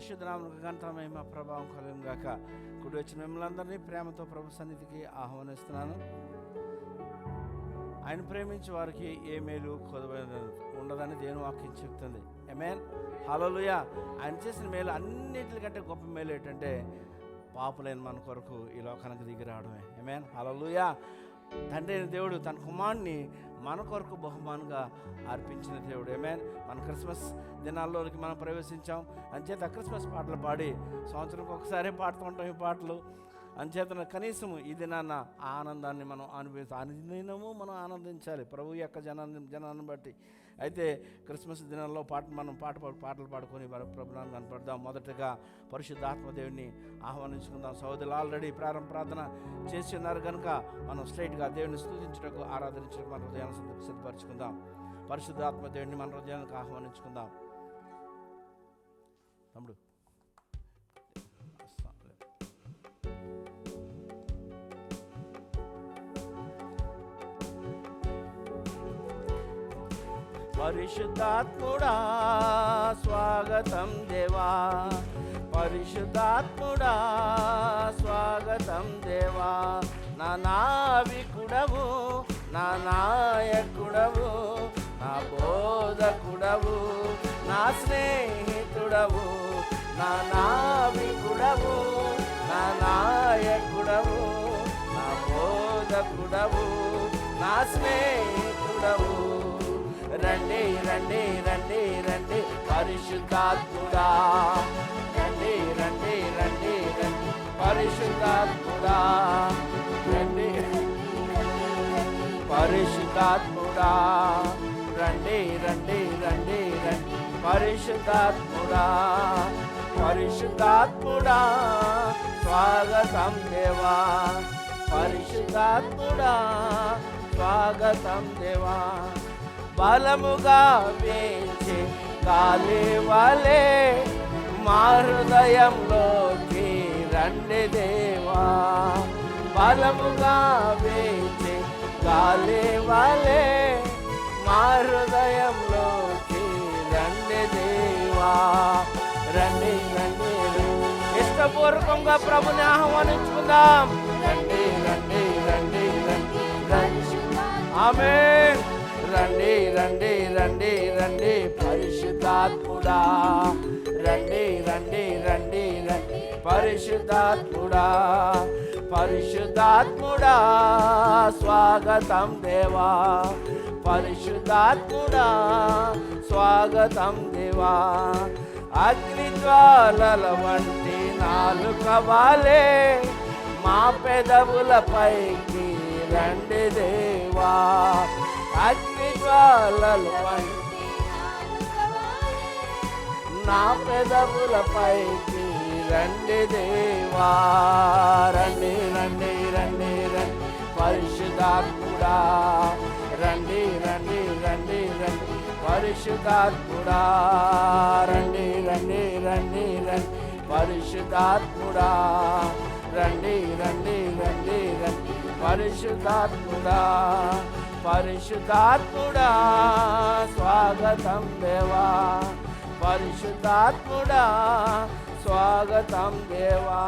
పరిశుద్ధ నామమునకు ఘనత మహిమ ప్రభావం కలుగును గాక. కుడి వచ్చిన మిమ్మల్ని అందరినీ ప్రేమతో ప్రభు సన్నిధికి ఆహ్వానిస్తున్నాను. ఆయన ప్రేమించే వారికి ఏ మేలు ఉండదని దేవుని వాక్యం చెప్తుంది. ఆమేన్, హల్లెలూయా. ఆయన చేసిన మేలు అన్నిటికంటే గొప్ప మేలు ఏంటంటే పాపులైన మన కొరకు ఈ లోకానికి దిగి రావడమే. ఆమేన్, హల్లెలూయా. తండ్రి అయిన దేవుడు తన కుమారుని మన కొరకు బహుమానంగా అర్పించిన దేవుడు. ఆమేన్. మన క్రిస్మస్ దినాల్లోకి మనం ప్రవేశించాం. అంచేత క్రిస్మస్ పాటలు పాడి సంవత్సరంకి ఒకసారి పాడుతూ ఉంటాం ఈ పాటలు. అంచేతన కనీసం ఈ దినాన్న ఆనందాన్ని మనం అనుదినము మనం ఆనందించాలి ప్రభు యొక్క జనాన్ని బట్టి. అయితే క్రిస్మస్ దినాల్లో మనం పాటలు పాడుకొని ప్రభునాన్ని కనపడదాం. మొదటగా పరిశుద్ధాత్మదేవుని ఆహ్వానించుకుందాం. సహోదరులు ఆల్రెడీ ప్రార్థన చేసి ఉన్నారు కనుక మనం స్ట్రైట్గా దేవుని స్తుతించడానికి ఆరాధించడానికి మన హృదయాన్ని సిద్ధపరచుకుందాం. పరిశుద్ధాత్మదేవుని మన హృదయానికి ఆహ్వానించుకుందాం. తమ్ముడు పరిశుద్ధాత్ముడా స్వాగతం దేవా, పరిశుద్ధాత్ముడా స్వాగతం దేవా. నా నావికుడవు, నా నాయకుడవు, నా బోధకుడవు, నా స్నేహితుడవు, నా నావికుడవు, నా నాయకుడవు, నా బోధకుడవు, నా స్నేహితుడవు. రండి రండి రండి రండి పరిశుద్ధాత్ముడా, రండి రండి రండి రండి పరిశుద్ధాత్ముడా, రండి పరిశుద్ధాత్ముడా, రండి రండి రండి రండి పరిశుద్ధాత్ముడా. పరిశుద్ధాత్ముడా స్వాగతం దేవా, పరిశుద్ధాత్ముడా స్వాగతం దేవా. బలముగా వేచే గాలి వలె మా హృదయంలోకి రండి దేవా, బలముగా వేచే గాలి వలె మా హృదయంలోకి రండి దేవా. రండి రండి ఇష్టపూర్వకంగా ప్రభుని ఆహ్వానించుకుందాం. రండి రండి రండి రండి రండి ఆమేన్. రండి రండి రండి రండి పరిశుద్ధాత్ముడా, రండి రండి రండి రండి పరిశుద్ధాత్ముడా. పరిశుద్ధాత్ముడా స్వాగతం దేవా, పరిశుద్ధాత్ముడా స్వాగతం దేవా. అగ్నిజ్వాలల వంటి నాలుక వాలే మా పెదవులపైకి రండి దేవా, అగ్నిజ్వాలలు వంటి నా పెదవులపైకి రండి దేవా. రండి రండి రండి రండి పరిశుద్ధాత్ముడా, రండి రండి రండి రండి పరిశుద్ధాత్ముడా, రండి రండి రండి రండి పరిశుద్ధాత్ముడా, రండి రండి రండి రండి పరిశుద్ధాత్ముడా. పరిశుద్ధాత్ముడా స్వాగతం దేవా, పరిశుద్ధాత్ముడా స్వాగతం దేవా.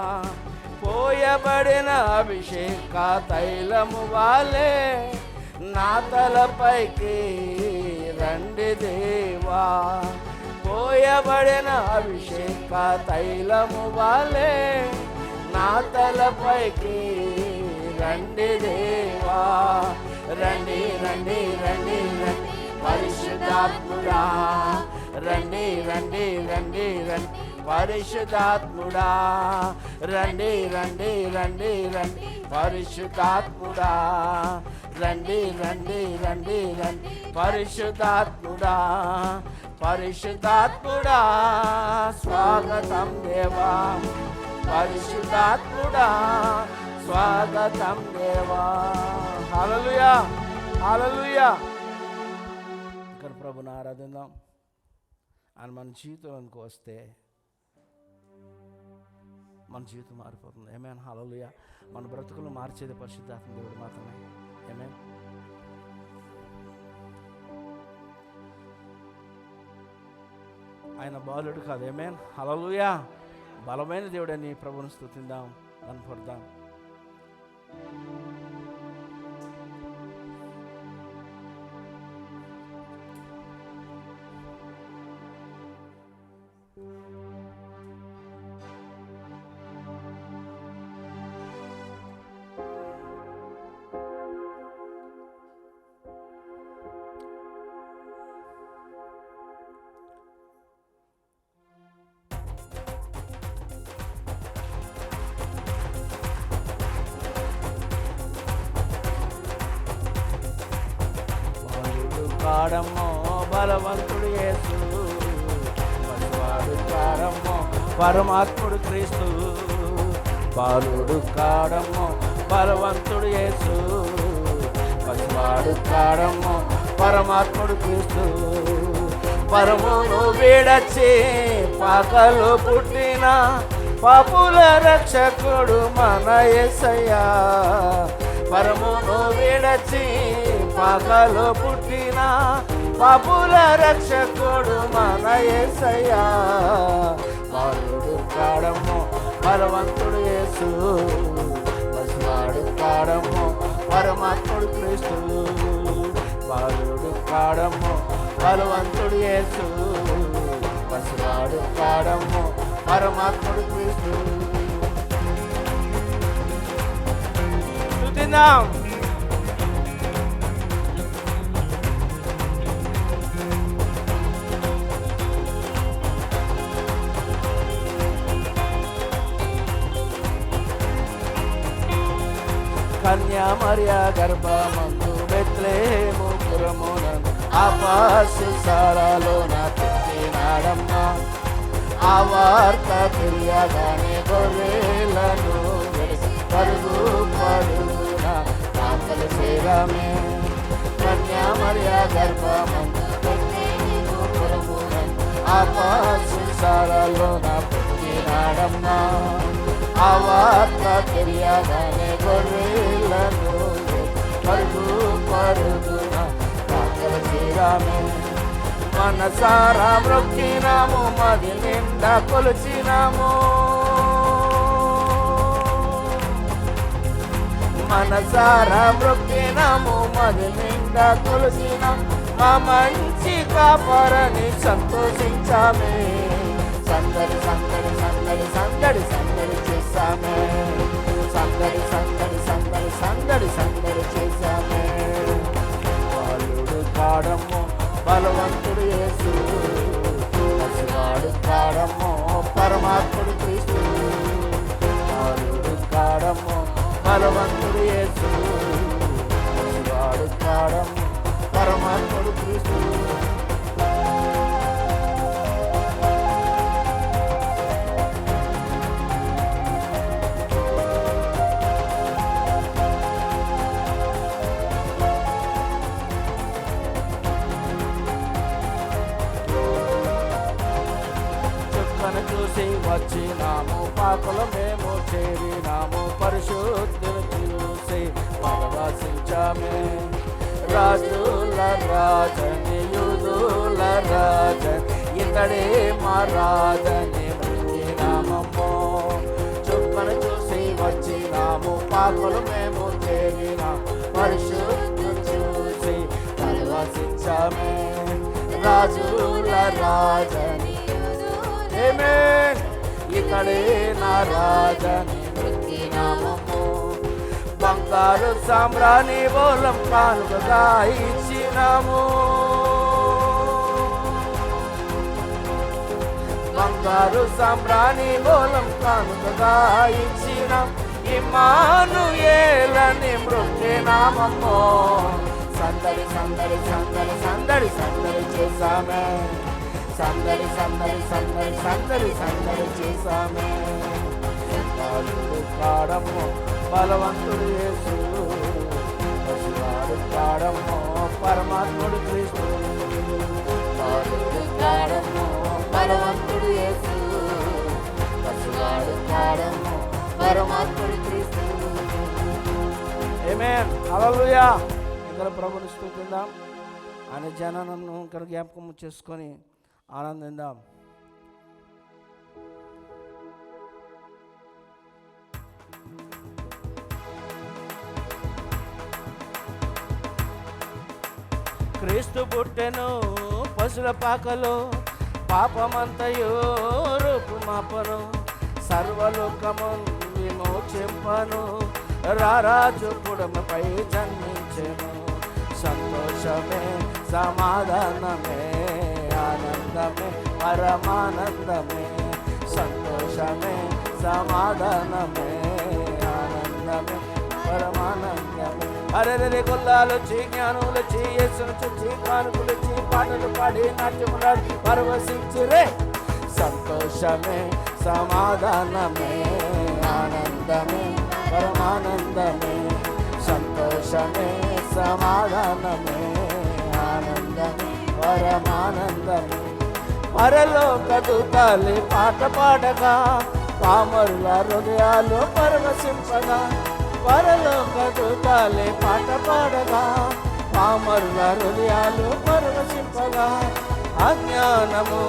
పోయబడిన అభిషేక తైలము వాలే నా తలపైకి రండి దేవా, పోయబడిన అభిషేక తైలము వాలే నా తలపైకి రండి దేవా. రండి రండి రండి రండి పరిశుద్ధాత్ముడా, రండి రండి రండి రండి పరిశుద్ధాత్ముడా, రండి రండి రండి రండి పరిశుద్ధాత్ముడా, రండి రండి రండి రండి పరిశుద్ధాత్ముడా. పరిశుద్ధాత్ముడా స్వాగతం దేవా, పరిశుద్ధాత్ముడా స్వాగతం దేవా. హల్లెలూయా, హల్లెలూయా. ఇక్కడ ప్రభుని ఆరాధిద్దాం. ఆయన మన జీవితంలోకి వస్తే మన జీవితం మారిపోతుంది. ఆమేన్, హల్లెలూయా. మన బ్రతుకులు మార్చేది పరిశుద్ధాత్మ దేవుడు మాత్రమే. ఆమేన్. ఆయన బాలుడు కాదు. ఆమేన్. హల్లెలూయా. బలమైన దేవుడని ప్రభువుని స్తుతిద్దాం, కనపడదాం. కాడమ్మో బలవంతుడు యేసు, పసివాడు కాడమ్మో పరమాత్ముడు క్రీస్తు. బాలుడు కాడమ్మో బలవంతుడు యేసు, పసివాడు కాడమ్మో పరమాత్ముడు క్రీస్తు. పరమును వీడచ్చి పాకలు పుట్టిన పాపుల రక్షకుడు మన యేసయ్యా. పరమును వీడచ్చి పాకలు పుట్టిన పాపుల రక్షకుడు మన యేసయ్యా. బాలుడు కాడమ్మో బలవంతుడు యేసు, పసివాడు కాడమ్మో పరమాత్ముడు క్రీస్తు. బాలుడు కాడమ్మో బలవంతుడు యేసు, పసివాడు కాడమ్మో పరమాత్ముడు క్రీస్తు. స్తుతిద్దాం. కన్యా మరియ గర్భమందు బెత్లెహేము పురమునందు ఆపాసు సారాలోన పుట్టినాడమ్మా. ఆ వార్త తెలియగానే గొర్రెలను పరుగు పరుగున కాపలు చేరామే. కన్యా మరియ గర్భమందు బెత్లెహేము పురమునందు ఆపాసు సారాలోన పుట్టినాడమ్మా. ఆ వార్త తెలియగానే గొర్రెలను పరుగు పరుగున కాపలు చేరామే. మనసారా మ్రొక్కినాము, మది నిండా కొలిచినాము. మనసారా మ్రొక్కినాము, మది నిండా కొలిచినాము. మా మంచి కాపరని సంతోషించామే. సందడి సందడి సందడి సందడి సందడి చేశామే. సందడి సందడి సందడి సందడి సందడి చేశామే. బాలుడు కాడమ్మో బలవంతుడు యేసు, పసివాడు కాడమ్మో పరమాత్ముడు క్రీస్తు. బాలుడు కాడమ్మో బలవంతుడు యేసు, పసివాడు కాడమ్మో పరమాత్ముడు క్రీస్తు. చూసి వచ్చినాము, పాపలు మేము చేరినాము. పరిశుద్ధులు చూసి పరవశించామే. రాజుల రాజని యూదుల రాజని ఇతడే మా రాజని మొక్కినామమ్మో. చుక్కను చూసి వచ్చినాము, పాపలు మేము చేరినాము. పరిశుద్ధులు చూసి పరవశించామే. రాజుల రాజని ఇతడే నా రాజని మొక్కినామమ్మో. బంగారు సామ్రాణి బోలం కానుకగా ఇచ్చినాము. బంగారు సామ్రాణి బోలం కానుకగా ఇచ్చినాం. ఇమ్మానుయేలని మొక్కినామమ్మో. సందడి సందడి సందడి సందడి సందడి చేశామే. సందడి సందడి సందడి సందడి సందడి చేశామే. బాలుడు కాడమ్మో బలవంతుడు యేసు, పసివాడు కాడమ్మో పరమాత్ముడు క్రీస్తు. బాలుడు కాడమ్మో బలవంతుడు యేసు, పసివాడు కాడమ్మో పరమాత్ముడు క్రీస్తు. ఆమేన్. హల్లెలూయా. ఇక్కడ ప్రభువుని స్తుతిద్దాం. ఆయన జననను జ్ఞాపకం చేసుకొని ఆనందిద్దాం. క్రీస్తు పుట్టెను పశుల పాకలో, పాపమంతయో రూపుమాపను, సర్వలోకము విమోచింపను, రారాజు పుడమపై జన్మించెను. సంతోషమే సమాధానమే ఆనందమే పరమానందమే, సంతోషమే సమాధానమే ఆనందమే పరమానందమే. అరెరే గొల్లాలొచ్చి జ్ఞానులొచ్చి యేసును చూచి కానుకలొచ్చి పాటలు పాడి నాట్యములాడి పరవశించిరే. సంతోషమే సమాధానమే ఆనందమే పరమానందమే, సంతోషమే సమాధానమే ఆనందమే పరమానందమే. పరలోక దూతలు పాట పాడగా, పామరుల హృదయాలు పరవశింపగా, పరలోక దూతలు పాట పాడగా, పామరుల హృదయాలు పరవశింపగా, అజ్ఞానము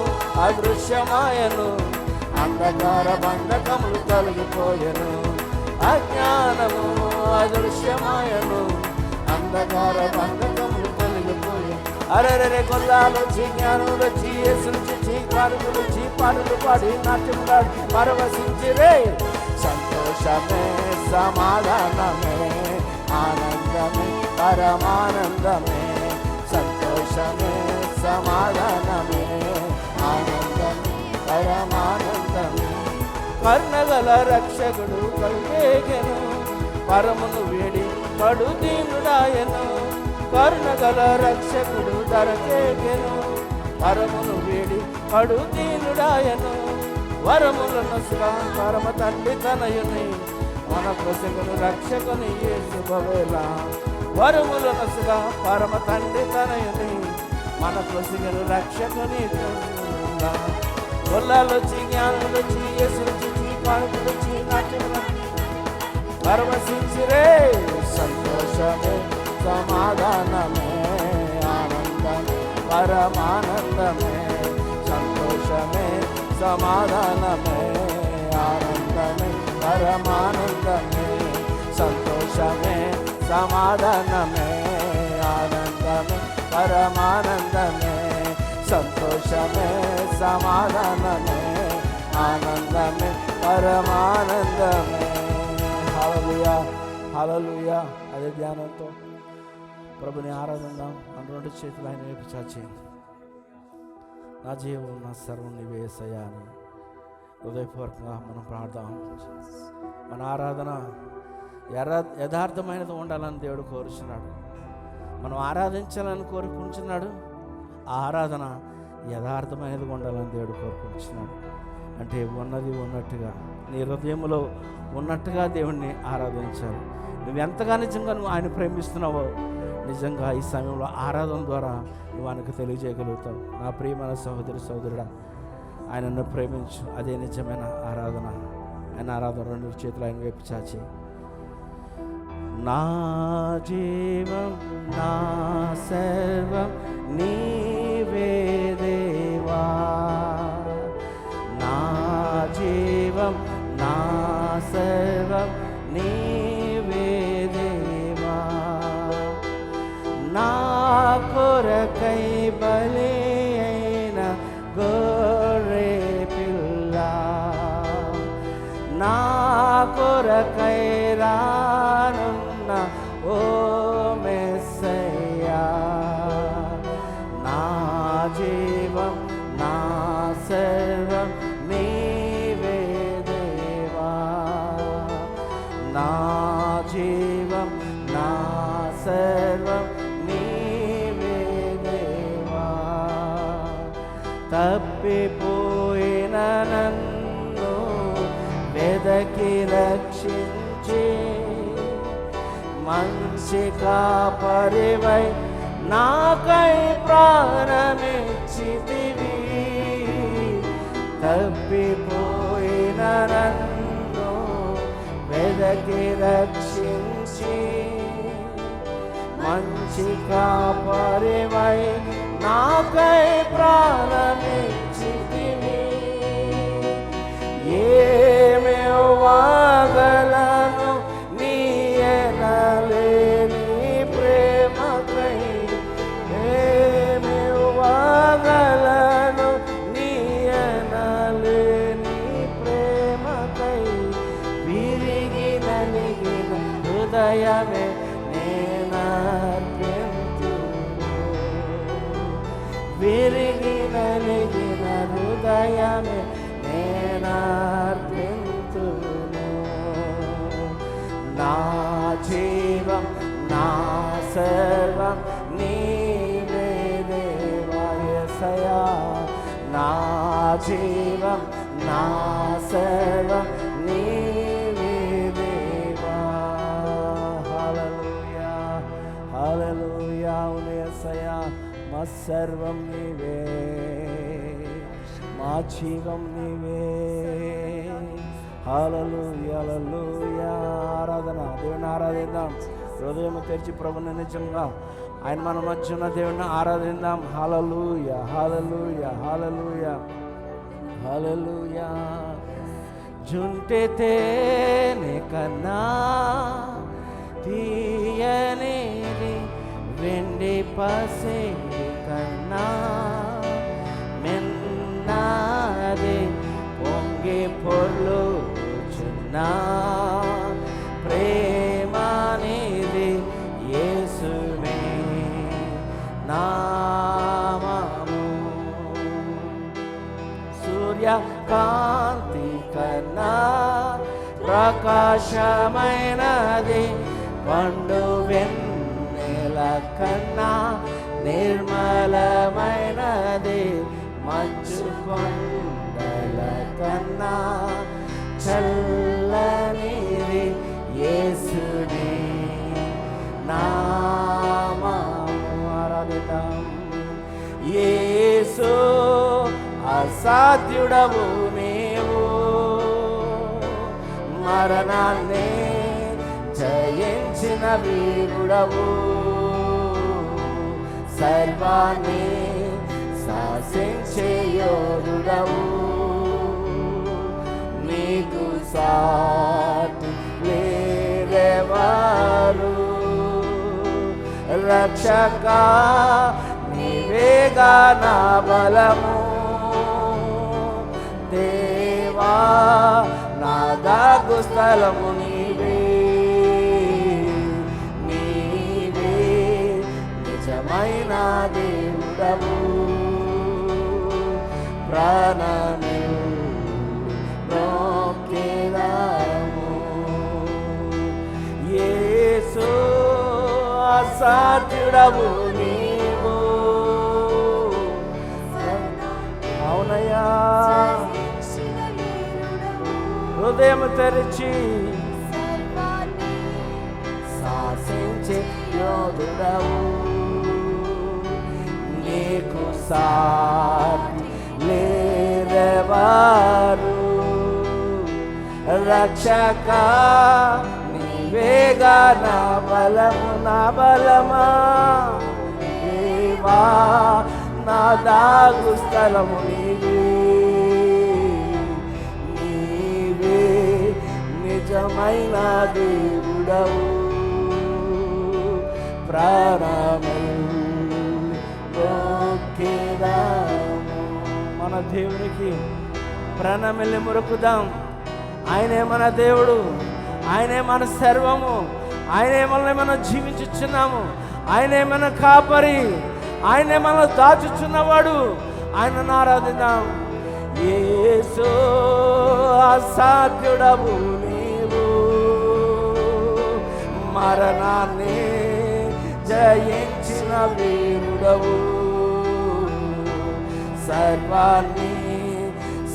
అదృశ్యమాయను, అంధకార బంధకములు తొలగిపోయెను. అజ్ఞానము అదృశ్యమాయను, అంధకార బంధకములు తొలగిపోయెను. అరెరే గొల్లాలొచ్చి జ్ఞానులొచ్చి యేసును చూచి కానుకలొచ్చి పాటలు పాడి నాట్యములాడి పరవశించిరే. సంతోషమే సమాధానమే ఆనందమే పరమానందమే, సంతోషమే సమాధానమే ఆనందమే పరమానందమే. కరుణగల రక్షకుడు కలిగేగెను, పరమును వేడి కడు దీనుడాయను. కరుణగల రక్షకుడు ధరకేగెను, పరమును వేడి కడు దీనుడాయను. వరములనసుగా పరమ తండ్రి తనయుని, మన కొసగను రక్షకుని యేసు బవేళ. వరములనసుగా పరమ తండ్రి తనయుని, మన కొసగను రక్షకుని గొల్లాలొచ్చి జ్ఞానులొచ్చి యేసును చూచి కానుకలొచ్చి నాట్యములాడి పరవశించిరే. సంతోషమే సమాధానమే ఆనందమే పరమానందమే, సంతోషమే సమాధానమే ఆనందమే పరమానందమే, సంతోషమే సమాధానమే ఆనందమే పరమానందమే, సంతోషమే సమాధానమే ఆనందమే పరమానందమే. హల్లెలూయా హల్లెలూయా. అదే ధ్యానంతో ప్రభుని ఆరాధన మన రెండు చేతులు ఆయన వైపు చాచి, నా జీవం నా సర్వం నీవే యేసయ్యా అని హృదయపూర్వకంగా మనం ప్రార్థన. మన ఆరాధన యథార్థమైనది ఉండాలని దేవుడు కోరుచున్నాడు. మనం ఆరాధించాలని కోరుకుంటున్నాడు. ఆ ఆరాధన యథార్థమైనది ఉండాలని దేవుడు కోరుకుంటున్నాడు. అంటే ఉన్నది ఉన్నట్టుగా నీ హృదయంలో ఉన్నట్టుగా దేవుణ్ణి ఆరాధించాలి. నువ్వు ఎంతగా నిజంగా నువ్వు ఆయన ప్రేమిస్తున్నావో నిజంగా ఈ సమయంలో ఆరాధన ద్వారా నువ్వు ఆయనకు తెలియజేయగలుగుతావు. నా ప్రియమైన సహోదరి సహోదరుడా, ఆయనను ప్రేమించు. అదే నిజమైన ఆరాధన. ఆయన ఆరాధన రెండు చేతులు ఆయన వైపు చాచి, నా జీవం నా సర్వం నీవే దేవా, నా జీవం నా సర్వం నీవే దేవా, నా కొరకై బలి అయిన గొర్రె పిల్ల, నా కొరకై రానున్న ఓ మెస్సయ్యా, నా జీవం నా సర్వం నీవే దేవా, నా జీవం నా సర్వం నీవే దేవా. తప్పిపోయిన నన్ను వెదకి రక్షించి మంచి కాపరివై నాకై ప్రాణమిచ్చితివి. తప్పిపోయిన నన్ను వెదకి రక్షించి మంచి కాపరివై నాకై ప్రాణమిచ్చితివి. ఏమి వాగలను నీ ఎనలేని ప్రేమకై, విరిగి నలిగిన హృదయమే నేనర్పింతును. నా జీవం నా సర్వం నీవే దేవా యేసయ్యా. నా జీవం నా సర్వం నీవే దేవా. హల్లెలూయా హల్లెలూయా. అవును యేసయ్యా, మా సర్వం నీవే, మా జీవం నీవే. హల్లెలూయా హల్లెలూయా. ఆరాధన, దేవుని ఆరాధిద్దాం. హృదయం తెరిచి ప్రభుని నిజంగా ఆయన మన మధ్య ఉన్న దేవుని ఆరాధిద్దాం. హల్లెలూయా హల్లెలూయా హల్లెలూయా హల్లెలూయా. జుంటె తేనె కన్నా తీయనిది, వెండి పసిడి కన్నా మిన్నది, పొంగి పొర్లుచున్న ప్రేమనిది యేసువే నామము. సూర్యకాంతి కన్నా ప్రకాశమైనది, పండు వెన్నెల కన్నా నిర్మలమైనది, మంచు కొండల కన్నా చల్లనిది యేసుని నామము. ఆరాధిద్దాం. యేసు అసాధ్యుడవు నీవు, మరణాన్ని జయించిన వీరుడవు, సర్వాన్ని శాసించే యోధుడవు, నీకు సాటి లేరెవరు. రక్షక నీవేగా నా బలము, దేవా నా దాగు స్థలము నీవే. నీవే నిజమైన దేవుడవు, ప్రాణము నొక్కెదము. యేసు అసాధ్యుడవు నీవు. అవునయ్యా, హృదయం తెరిచి శాసించే యోధుడవు, నీకు సాటి లేరెవరు. రక్షక నీవేగా నా బలము, నా బలమా దేవా నా దాగు స్థలము నీవే. నీవే నిజమైన దేవుడవు, ప్రాణము నొక్కెదము. మన దేవునికి ప్రాణమిల్లి మురుకుదాం. ఆయనే మన దేవుడు, ఆయనే మన సర్వము, ఆయనే మనల్ని మనం జీవించుచున్నాము, ఆయనే మన కాపరి, ఆయనే మనం దాచుచున్నవాడు. ఆయనను ఆరాధిద్దాం. యేసు అసాధ్యుడవు నీవు, మరణాన్ని జయించిన వీరుడవు, సర్వాన్ని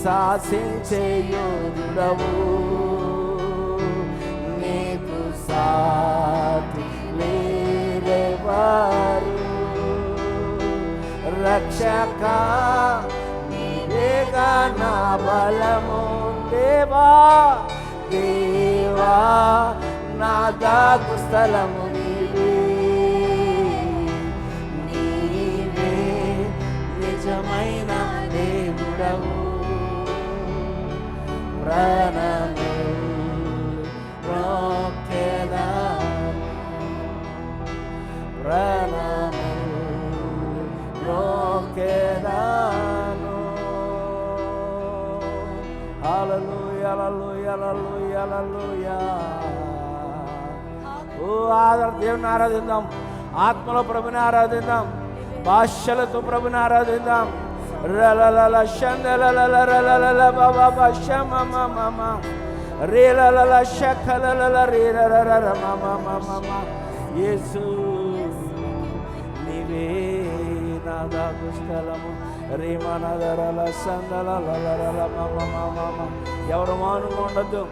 శాసించే యోధుడవు, నీకు సాటి లేరెవరు. రక్షక నీవేగా నా బలము, దేవా దేవా నా దాగు స్థలము నీవే. నీవే నిజమైన దేవుడవు, ప్రాణము నొక్కెదము, ప్రాణము నొక్కెదము. హల్లెలూయా హల్లెలూయా హల్లెలూయా హల్లెలూయా. ఓ దేవుని ఆరాధిద్దాం, ఆత్మలో ప్రభుని ఆరాధిద్దాం. భాషలతో ప్రభుని ఆరాధిద్దాం. రలలల షందలలలలలల బాబా షమమమమ రేలలల షకలలల రేరరర మమమమ యేసు నీవే నాదాగు స్థలము రేమనదరల సందలలలల మమమమ. ఎవరు మౌనంగా ఉండొద్దు.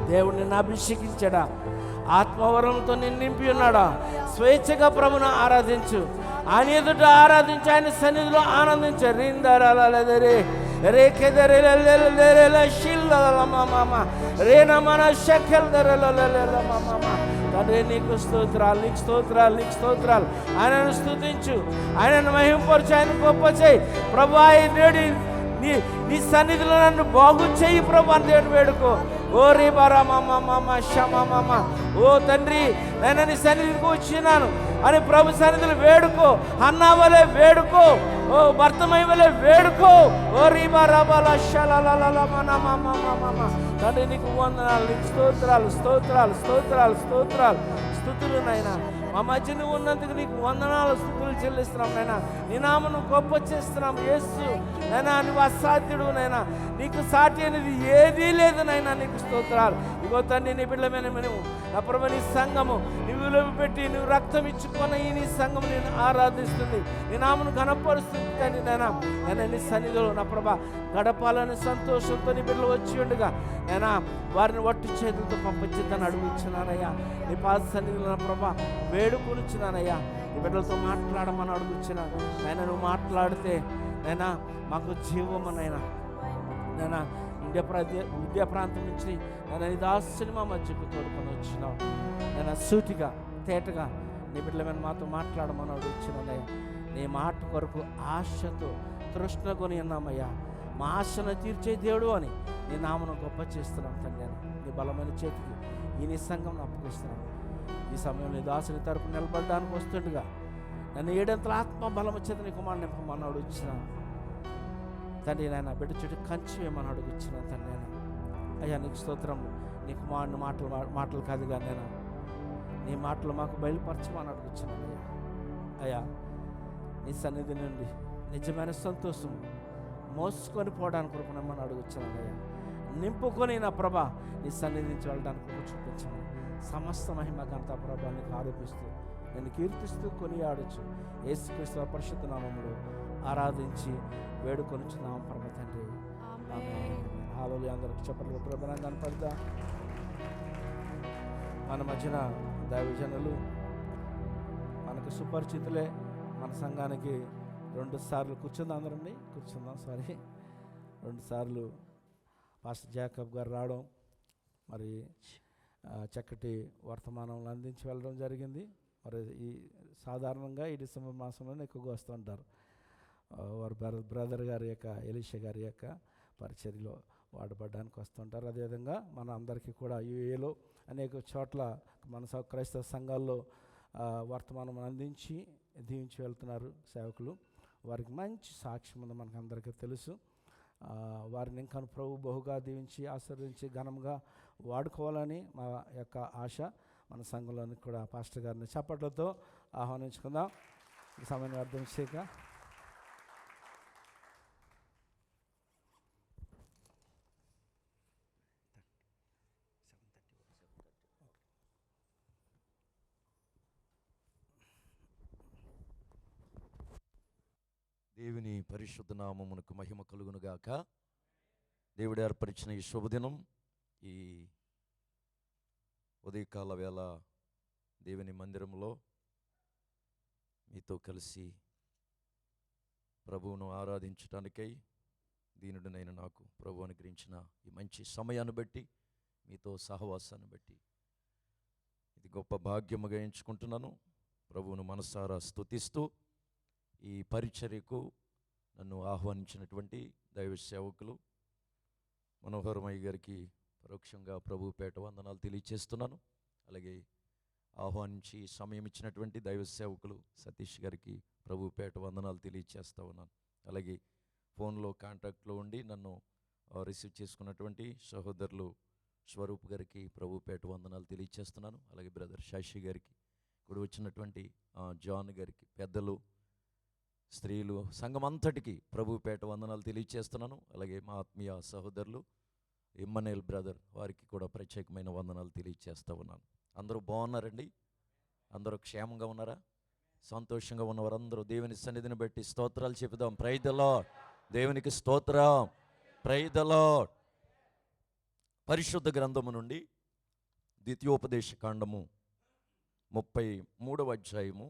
దేవుడు నిన్ను అభిషేకించాడా, ఆత్మవరంతో నిన్ను నింపి ఉన్నాడా? స్వేచ్ఛగా ప్రభును ఆరాధించు. ఆయన ఎదుట ఆరాధించి ఆయన సన్నిధిలో ఆనందించు. రిందరలదరే రేకెదరెలెలెలెలెల షిల్లల మమమ రేనమన షకెల్దరలలెల మమమ. తండ్రి నీకు స్తోత్రాలు, నీకు స్తోత్రాలు, నీకు స్తోత్రాలు. ఆయనను స్తుతించు, ఆయనను మహింపరచు, ఆయన గొప్ప చేయి ప్రభు. నేడు నీ సన్నిధిలో నన్ను బాగు చేయి ప్రభు అని దేవుడు వేడుకో. ఓ రేబారా మమ్మ షమమ్మ. ఓ తండ్రి, నేను నీ సన్నిధికి వచ్చినాను అని ప్రభు సన్నిధిలో వేడుకో. అన్నా వలె వేడుకో, ఓ భర్తమై వలె వేడుకో. ఓ రీబారాబాల షలలలమనమమమమ. తండ్రి నీకు వందనాలు, నీకు స్తోత్రాలు, స్తోత్రాలు, స్తోత్రాలు, స్తోత్రాలు, స్తుతులు నాయన. మా మధ్య నువ్వు ఉన్నందుకు నీకు వందనాలు, స్తుతులు చెల్లిస్తున్నాం నాయన. నీ నామను గొప్ప చేస్తున్నాం యేసు. నైనా నువ్వు అసాధ్యుడు నైనా, నీకు సాటి అనేది ఏదీ లేదు నైనా. నీకు స్తోత్రాలు. ఇగో తండ్రి, నీ బిడ్డలమైన మేము నా ప్రభు, నీ సంఘము నువ్వు విలువ పెట్టి నువ్వు రక్తం ఇచ్చుకొని నీ సంఘము నేను ఆరాధిస్తుంది, నీ నామను ఘనపరుస్తుంది తండ్రి నైనా. నేను నీ సన్నిధిలో నా ప్రభ గడపాలని సంతోషంతో నీ బిడ్డలు వచ్చి ఉండగా నేనా వారిని వట్టి చేతులతో పంపించిందని అడుగుచున్నానయ్యా. నీ పాద సన్నిధిలో నా ప్రభ వేడుకొనిచున్నానయ్యా. నీ బిడ్డలతో మాట్లాడమని అడుగుచున్నాను ఆయన. నువ్వు మాట్లాడితే నైనా మాకు జీవమనైనా నేను విద్యా ప్రాంతం నుంచి నేను ఈ దాసుని మా మధ్యకు తోడుకొని వచ్చినావు. నేను సూటిగా తేటగా నీ బిడ్డలమైన మాతో మాట్లాడమని అడుగుచున్నానయ్యా. నీ మాట కొరకు ఆశతో తృష్ణ కొని ఉన్నామయ్యా. మా ఆశను తీర్చే దేవుడు అని నీ నామను గొప్ప చేస్తున్నాం తండ్రి. నీ బలమైన చేతికి ఈ నీ సంఘం అప్పగిస్తున్నాను. ఈ సమయంలో దాసుని తరపు నిలబడడానికి వస్తుండగా నన్ను ఏడంతల ఆత్మ బలము చేత నీ కుమారుని నింపమని అడుగుచున్నాను తండ్రి. నాయన బిడ్డ చుట్టూ కంచి వేయమని అడుగుచున్నాను తండ్రి. అయ్యా నీకు స్తోత్రం. నీ కుమారుని మాటలు కాదుగా నేను నీ మాటలు మాకు బయలుపరచమని అడుగుచున్నాను అయ్యా. అయ్యా నీ సన్నిధి నుండి నిజమైన సంతోషం మోసుకొని పోవడానికి కృపణమని అడుగుచున్నాను అయ్యా. నింపుకొని నా ప్రభ నీ సన్నిధి నుంచి వెళ్ళడానికి కృప చూపించమని సమస్త మహిమ ఘనత ప్రభా నీకు ఆరోపిస్తూ నేను కీర్తిస్తూ కొనియాడొచ్చు. యేసుక్రీస్తు పరిశుద్ధ నామములో ఆరాధించి వేడుకొనిచున్నాం పరమ తండ్రి. హల్లెలూయా. అందరికి చెప్పండి ప్రభువుని కనపడదా. మన మధ్యన దైవజనులు మనకు సుపరిచితులే. మన సంఘానికి 2 సార్లు కూర్చుందాం. సారీ 2 సార్లు పాస్టర్ జాకబ్ గారు రావడం, మరి చక్కటి వర్తమానంలో అందించి వెళ్ళడం జరిగింది. మరి ఈ సాధారణంగా ఈ డిసెంబర్ మాసంలోనే ఎక్కువగా వస్తూ ఉంటారు. వారి బ్రదర్ గారి యొక్క ఎలీషా గారి యొక్క పరిచర్యలో వాడబడడానికి వస్తుంటారు. అదేవిధంగా మన అందరికీ కూడా యూఏలో అనేక చోట్ల మన క్రైస్తవ సంఘాల్లో వర్తమానం అందించి దీవించి వెళ్తున్నారు సేవకులు. వారికి మంచి సాక్ష్యం ఉంది, మనకు అందరికీ తెలుసు. వారిని ఇంకా ప్రభు బహుగా దీవించి ఆశీర్వదించి ఘనంగా వాడుకోవాలని మా యొక్క ఆశ. మన సంఘంలోని కూడా పాస్టర్ గారిని చప్పట్లతో ఆహ్వానించుకుందాం. ఈ సమయాన్ని అర్థం చేయక దేవుని పరిశుద్ధ నామమునకు మహిమ కలుగునుగాక. దేవుడు ఏర్పరిచిన ఈ శుభదినం, ఈ ఉదయకాల వేళ దేవుని మందిరంలో మీతో కలిసి ప్రభువును ఆరాధించటానికై దీనుడినైన నాకు ప్రభు అనుగ్రహించిన ఈ మంచి సమయాన్ని బట్టి, మీతో సహవాసాన్ని బట్టి ఇది గొప్ప భాగ్యముగా ఎంచుకుంటున్నాను. ప్రభువును మనసారా స్తుతిస్తూ ఈ పరిచర్యకు నన్ను ఆహ్వానించినటువంటి దైవ సేవకులు మనోహరమయ్య గారికి పరోక్షంగా ప్రభుపేట వందనాలు తెలియచేస్తున్నాను. అలాగే ఆహ్వానించి సమయం ఇచ్చినటువంటి దైవ సేవకులు సతీష్ గారికి ప్రభుపేట వందనాలు తెలియచేస్తూ ఉన్నాను. అలాగే ఫోన్లో కాంటాక్ట్లో ఉండి నన్ను రిసీవ్ చేసుకున్నటువంటి సహోదరులు స్వరూప్ గారికి ప్రభుపేట వందనాలు తెలియచేస్తున్నాను. అలాగే బ్రదర్ శాషి గారికి, ఇప్పుడు వచ్చినటువంటి జాన్ గారికి, పెద్దలు స్త్రీలు సంఘమంతటికి ప్రభు పేట వందనాలు తెలియచేస్తున్నాను. అలాగే మా ఆత్మీయ సహోదరులు ఇమ్మనేల్ బ్రదర్ వారికి కూడా ప్రత్యేకమైన వందనాలు తెలియచేస్తూ ఉన్నాను. అందరూ బాగున్నారండి? అందరూ క్షేమంగా ఉన్నారా? సంతోషంగా ఉన్నవారందరూ దేవుని సన్నిధిని బట్టి స్తోత్రాలు చెబుదాం. Praise the lord. దేవునికి స్తోత్రం. Praise the lord. పరిశుద్ధ గ్రంథము నుండి ద్వితీయోపదేశ కాండము 33వ అధ్యాయము,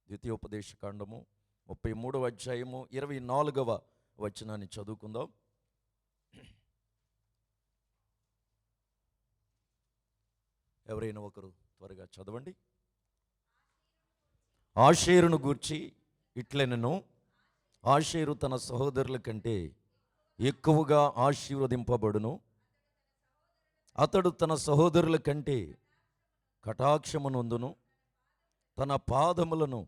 ద్వితీయోపదేశ కాండము 33వ అధ్యాయము 24వ వచనాన్ని చదువుకుందాం. ఎవరైనా ఒకరు త్వరగా చదవండి. ఆషేరును గూర్చి ఇట్లనెను, ఆషేరు తన సహోదరుల కంటే ఎక్కువగా ఆశీర్వదింపబడును. అతడు తన సహోదరుల కంటే కటాక్షమునందును, తన పాదములను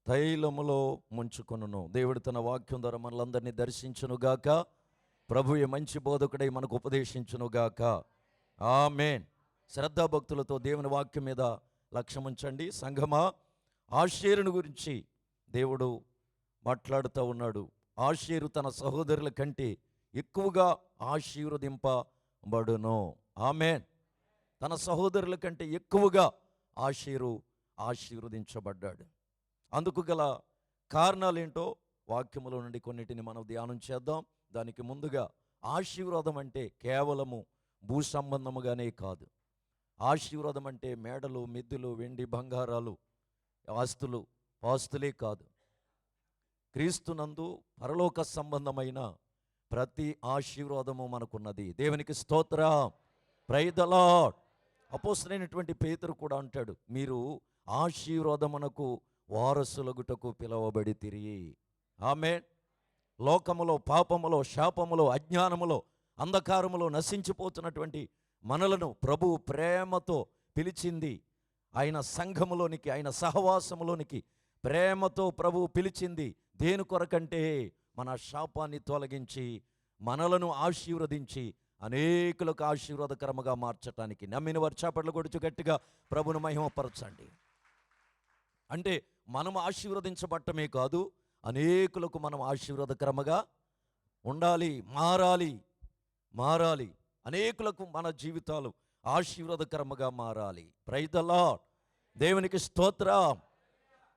తైలములో ముంచుకొనును. దేవుడు తన వాక్యం ద్వారా మనలందరినీ దర్శించునుగాక. ప్రభువే మంచి బోధకుడై మనకు ఉపదేశించునుగాక. ఆమేన్. శ్రద్ధాభక్తులతో దేవుని వాక్యం మీద లక్ష్యముంచండి. సంఘమా, ఆషేరును గురించి దేవుడు మాట్లాడుతూ ఉన్నాడు. ఆషేరు తన సహోదరుల కంటే ఎక్కువగా ఆశీర్వదింపబడును. ఆమేన్. తన సహోదరుల కంటే ఎక్కువగా ఆషేరు ఆశీర్వదించబడ్డాడు. అందుకు గల కారణాలేంటో వాక్యములో నుండి కొన్నిటిని మనం ధ్యానం చేద్దాం. దానికి ముందుగా ఆశీర్వాదం అంటే కేవలము భూ సంబంధముగానే కాదు. ఆశీర్వాదం అంటే మేడలు, మిద్దెలు, వెండి బంగారాలు, ఆస్తులు, పాస్తులే కాదు. క్రీస్తునందు పరలోక సంబంధమైన ప్రతి ఆశీర్వాదము మనకున్నది. దేవునికి స్తోత్రం. Praise the lord. అపోస్తలుడైనటువంటి పేతురు కూడా అంటాడు, మీరు ఆశీర్వాదమునకు వారసులగుటకు పిలువబడితిరి. ఆమేన్. లోకములో, పాపములో, శాపములో, అజ్ఞానములో, అంధకారములో నశించిపోతున్నటువంటి మనలను ప్రభువు ప్రేమతో పిలిచింది. ఆయన సంఘములోనికి, ఆయన సహవాసములోనికి ప్రేమతో ప్రభువు పిలిచింది. దేని కొరకంటే మన శాపాన్ని తొలగించి మనలను ఆశీర్వదించి అనేకులకు ఆశీర్వాదకరముగా మార్చటానికి. నమ్మిన వారు చప్పట్లు కొడుచు గట్టిగా ప్రభును మహిమపరచండి. అంటే మనం ఆశీర్వదించబట్టమే కాదు, అనేకులకు మనం ఆశీర్వాదకరముగా ఉండాలి, మారాలి. అనేకులకు మన జీవితాలు ఆశీర్వాదకరముగా మారాలి. Praise the lord. దేవునికి స్తోత్రం.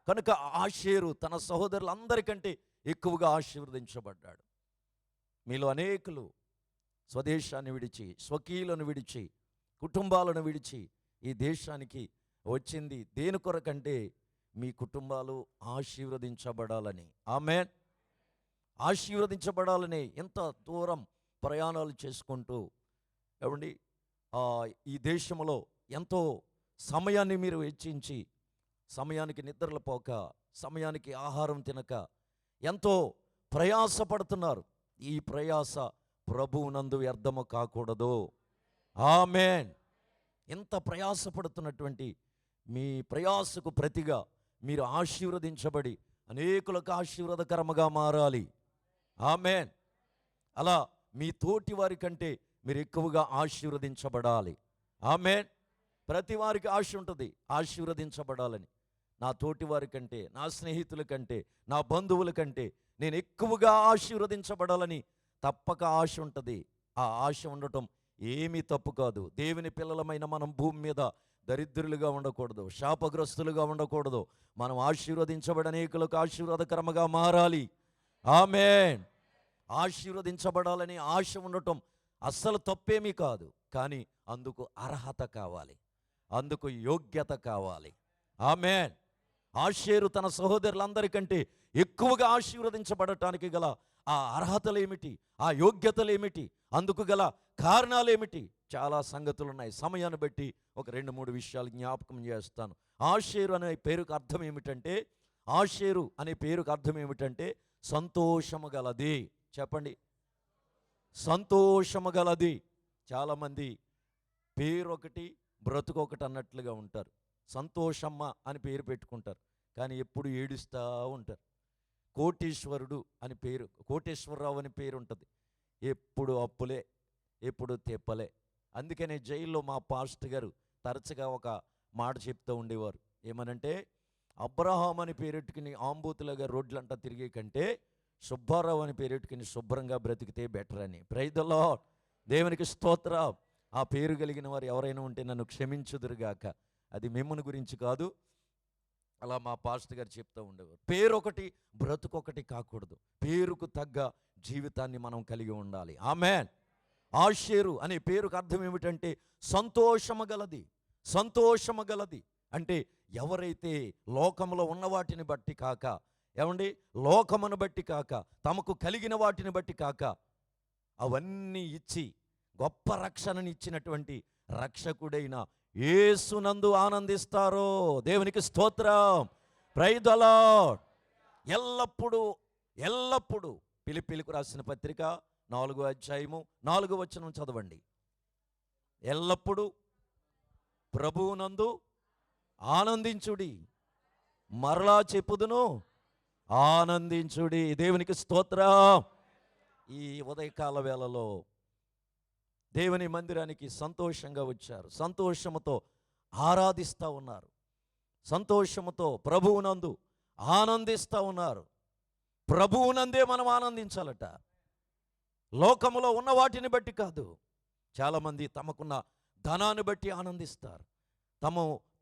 కనుక ఆషేరు తన సహోదరులందరికంటే ఎక్కువగా ఆశీర్వదించబడ్డాడు. మీలో అనేకులు స్వదేశాన్ని విడిచి, స్వకీయులను విడిచి, కుటుంబాలను విడిచి ఈ దేశానికి వచ్చింది దేని కొరకంటే మీ కుటుంబాలు ఆశీర్వదించబడాలని. ఆమేన్. ఆశీర్వదించబడాలని ఎంత దూరం ప్రయాణాలు చేసుకుంటూ ఏమండి ఈ దేశంలో ఎంతో సమయాన్ని మీరు వెచ్చించి, సమయానికి నిద్రలు పోక, సమయానికి ఆహారం తినక ఎంతో ప్రయాసపడుతున్నారు. ఈ ప్రయాస ప్రభువునందు వ్యర్థము కాకూడదు. ఆమేన్. ఎంత ప్రయాసపడుతున్నటువంటి మీ ప్రయాసకు ప్రతిగా మీరు ఆశీర్వదించబడి అనేకులకు ఆశీర్వాదకరముగా మారాలి. ఆమేన్. అలా మీ తోటి వారి కంటే మీరు ఎక్కువగా ఆశీర్వదించబడాలి. ఆమేన్. ప్రతి వారికి ఆశ ఉంటుంది ఆశీర్వదించబడాలని. నా తోటి వారి కంటే, నా స్నేహితుల కంటే, నా బంధువుల కంటే నేను ఎక్కువగా ఆశీర్వదించబడాలని తప్పక ఆశ ఉంటుంది. ఆ ఆశ ఉండటం ఏమీ తప్పు కాదు. దేవుని పిల్లలమైన మనం భూమి మీద దరిద్రులుగా ఉండకూడదు, శాపగ్రస్తులుగా ఉండకూడదు. మనం ఆశీర్వదించబడి అనేకులకు ఆశీర్వాదకరముగా మారాలి. ఆమేన్. ఆశీర్వదించబడాలని ఆశ ఉండటం అస్సలు తప్పేమీ కాదు. కానీ అందుకు అర్హత కావాలి, అందుకు యోగ్యత కావాలి. ఆమేన్. ఆషేరు తన సహోదరులందరికంటే ఎక్కువగా ఆశీర్వదించబడటానికి గల ఆ అర్హతలేమిటి, ఆ యోగ్యతలేమిటి, అందుకు గల కారణాలేమిటి? చాలా సంగతులు ఉన్నాయి. సమయాన్ని బట్టి ఒక 2-3 విషయాలు జ్ఞాపకం చేస్తాను. ఆషేరు అనే పేరుకు అర్థం ఏమిటంటే, ఆషేరు అనే పేరుకు అర్థం ఏమిటంటే సంతోషము గలది. చెప్పండి, సంతోషము గలది. చాలామంది పేరు ఒకటి బ్రతుకొకటి అన్నట్లుగా ఉంటారు. సంతోషమ్మ అని పేరు పెట్టుకుంటారు, కానీ ఎప్పుడు ఏడుస్తూ ఉంటారు. కోటీశ్వరుడు అని పేరు, కోటేశ్వరరావు అని పేరు ఉంటుంది. ఎప్పుడు అప్పులే, ఎప్పుడు తెప్పలే. అందుకనే జైల్లో మా పాస్టర్ గారు తరచుగా ఒక మాట చెప్తూ ఉండేవారు. ఏమనంటే, అబ్రహాం అని పేరెట్టుకుని ఆంబూతులుగా రోడ్లంటా తిరిగే కంటే సుబ్బారావు అని పేరెట్టుకుని శుభ్రంగా బ్రతికితే బెటర్ అని. Praise the lord. దేవునికి స్తోత్రం. ఆ పేరు కలిగిన వారు ఎవరైనా ఉంటే నన్ను క్షమించుదురుగాక. అది మిమ్మల్ని గురించి కాదు, అలా మా పాస్టర్ గారు చెప్తూ ఉండేవారు. పేరు ఒకటి బ్రతుకొకటి కాకూడదు. పేరుకు తగ్గ జీవితాన్ని మనం కలిగి ఉండాలి. ఆమేన్. ఆషేరు అనే పేరుకు అర్థం ఏమిటంటే సంతోషము గలది. సంతోషము గలది అంటే ఎవరైతే లోకములో ఉన్న వాటిని బట్టి కాక, ఏమండి, లోకమును బట్టి కాక, తమకు కలిగిన వాటిని బట్టి కాక, అవన్నీ ఇచ్చి గొప్ప రక్షణని ఇచ్చినటువంటి రక్షకుడైన యేసునందు ఆనందిస్తారో. దేవునికి స్తోత్రం. Praise the lord. ఎల్లప్పుడూ ఎల్లప్పుడూ ఫిలిప్పీయులకు రాసిన పత్రిక 4వ అధ్యాయము 4వ వచనం చదవండి. ఎల్లప్పుడూ ప్రభువునందు ఆనందించుడి, మరలా చెప్పుదును ఆనందించుడి. దేవునికి స్తోత్రం. ఈ ఉదయకాల వేళలో దేవుని మందిరానికి సంతోషంగా వచ్చారు, సంతోషముతో ఆరాధిస్తూ ఉన్నారు, సంతోషముతో ప్రభువునందు ఆనందిస్తూ ఉన్నారు. ప్రభువునందే మనం ఆనందించాలట, లోకములో ఉన్న వాటిని బట్టి కాదు. చాలామంది తమకున్న ధనాన్ని బట్టి ఆనందిస్తారు,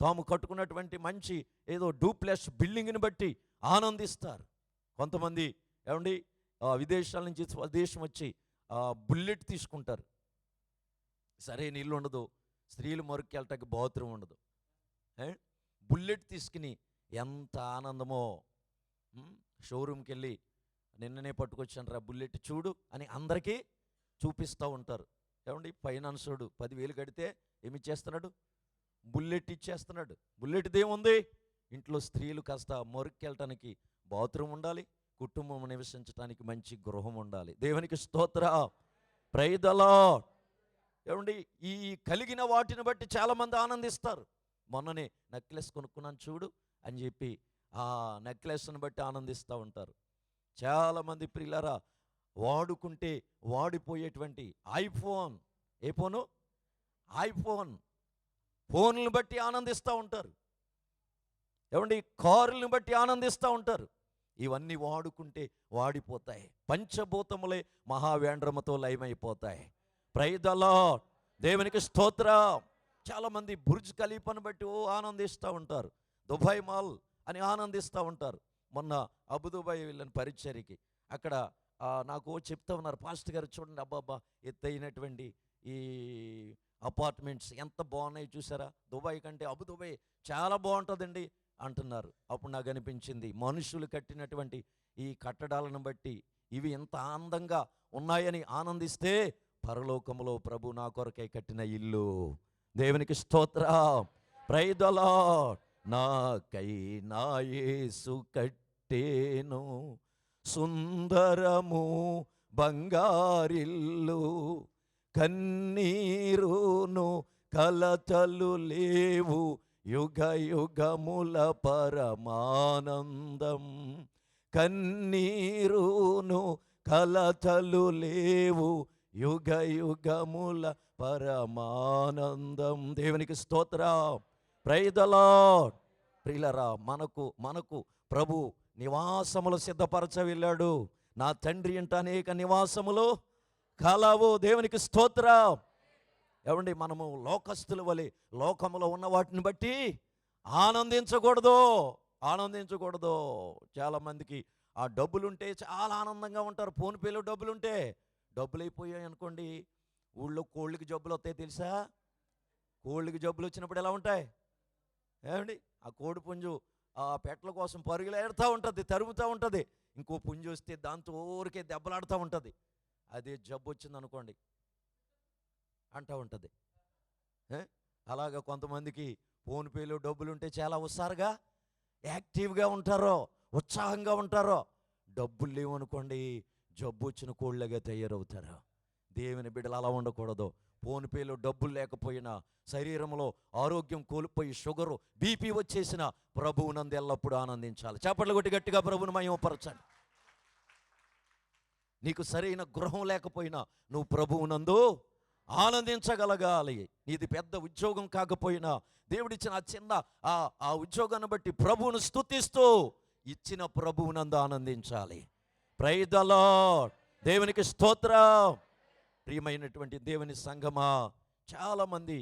తాము కట్టుకున్నటువంటి మంచి ఏదో డూప్లెక్స్ బిల్డింగ్ని బట్టి ఆనందిస్తారు. కొంతమంది ఏమండి విదేశాల నుంచి స్వదేశం వచ్చి బుల్లెట్ తీసుకుంటారు. సరైన ఇల్లు ఉండదు, స్త్రీలు మరుక్కెళ్ళటానికి బాత్రూమ్ ఉండదు, బుల్లెట్ తీసుకుని ఎంత ఆనందమో. షోరూమ్కి వెళ్ళి నిన్ననే పట్టుకొచ్చాను రా బుల్లెట్ చూడు అని అందరికీ చూపిస్తూ ఉంటారు. ఏమండి ఫైనాన్సోడు 10,000 కడితే ఏమి చేస్తున్నాడు? బుల్లెట్ ఇచ్చేస్తున్నాడు. బుల్లెట్ది ఏముంది? ఇంట్లో స్త్రీలు కాస్త మొరుక్కెళ్ళటానికి బాత్రూమ్ ఉండాలి, కుటుంబం నివసించడానికి మంచి గృహం ఉండాలి. దేవునికి స్తోత్రం. Praise the lord. ఏమండి ఈ కలిగిన వాటిని బట్టి చాలామంది ఆనందిస్తారు. మొన్ననే నెక్లెస్ కొనుక్కున్నాను చూడు అని చెప్పి ఆ నెక్లెస్ని బట్టి ఆనందిస్తూ ఉంటారు. చాలామంది ప్రియులారా వాడుకుంటే వాడిపోయేటువంటి ఐఫోన్, ఏ ఫోను? ఐఫోన్ ఫోన్లను బట్టి ఆనందిస్తూ ఉంటారు. ఏమండి కారులను బట్టి ఆనందిస్తూ ఉంటారు. ఇవన్నీ వాడుకుంటే వాడిపోతాయి, పంచభూతములే మహావేండ్రమతో లయమైపోతాయి. Praise the lord. దేవునికి స్తోత్రం. చాలామంది బుర్జ్ ఖలీఫాను బట్టి ఆనందిస్తూ ఉంటారు, దుబాయ్ మాల్ అని ఆనందిస్తూ ఉంటారు. మొన్న అబుదుబాయ్ వెళ్ళిన పరిచర్యకి అక్కడ నాకు చెప్తా ఉన్నారు, పాస్టర్ గారు చూడండి అబ్బాబ్బా ఎత్తైనటువంటి ఈ అపార్ట్మెంట్స్ ఎంత బాగున్నాయి చూసారా, దుబాయ్ కంటే అబుదుబాయ్ చాలా బాగుంటుందండి అంటున్నారు. అప్పుడు నాకు అనిపించింది, మనుషులు కట్టినటువంటి ఈ కట్టడాలను బట్టి ఇవి ఎంత ఆనందంగా ఉన్నాయని ఆనందిస్తే పరలోకములో ప్రభు నా కొరకై కట్టిన ఇల్లు. దేవునికి స్తోత్రం. Praise the lord. నాకై నా యేసు కట్టేను సుందరము బంగారిల్లు, కన్నీరును కలతలు లేవు, యుగ యుగముల పరమానందం. కన్నీరును కలతలు లేవు, యుగ యుగముల పరమానందం. దేవునికి స్తోత్రం. Praise the lord. ప్రియులారా మనకు ప్రభు నివాసములు సిద్ధపరచ వెళ్ళాడు. నా తండ్రి ఇంట అనేక నివాసములు కలవు. దేవునికి స్తోత్రం. ఏమండి మనము లోకస్తుల వలె లోకములో ఉన్న వాటిని బట్టి ఆనందించకూడదు. చాలామందికి ఆ డబ్బులుంటే చాలా ఆనందంగా ఉంటారు. ఫోన్పేలో డబ్బులుంటే, డబ్బులు అయిపోయాయి అనుకోండి, ఊళ్ళో కోళ్ళకి జబ్బులు వస్తాయి తెలుసా? కోళ్ళకి జబ్బులు వచ్చినప్పుడు ఎలా ఉంటాయి? ఏమండి ఆ కోడి పుంజు ఆ పెట్టల కోసం పరుగులు ఏడుతూ ఉంటుంది, తరుగుతూ ఉంటుంది. ఇంకో పుంజు వస్తే దాంతో ఊరికే దెబ్బలాడుతూ ఉంటుంది. అదే జబ్బు వచ్చింది అనుకోండి అంటూ ఉంటుంది. అలాగా కొంతమందికి ఫోన్పేలో డబ్బులుంటే చాలా హుషారుగా యాక్టివ్గా ఉంటారో, ఉత్సాహంగా ఉంటారో. డబ్బులు లేవనుకోండి జబ్బు వచ్చిన కోళ్ళగా తయారవుతారు. దేవుని బిడ్డలు అలా ఉండకూడదు. ఫోన్పేలో డబ్బులు లేకపోయినా, శరీరంలో ఆరోగ్యం కోల్పోయి షుగరు బీపీ వచ్చేసిన ప్రభువునందు ఎల్లప్పుడూ ఆనందించాలి. చప్పట్లు కొట్టి గట్టిగా ప్రభువును మహిమపరచండి. నీకు సరైన గృహం లేకపోయినా నువ్వు ప్రభువునందు ఆనందించగలగాలి. ఇది పెద్ద ఉద్యోగం కాకపోయినా దేవుడిచ్చిన ఆ చిన్న ఆ ఉద్యోగాన్ని బట్టి ప్రభువును స్తుతిస్తూ ఇచ్చిన ప్రభువునందు ఆనందించాలి. Praise the lord. దేవునికి స్తోత్రం. ప్రియమైనటువంటి దేవుని సంఘమా, చాలామంది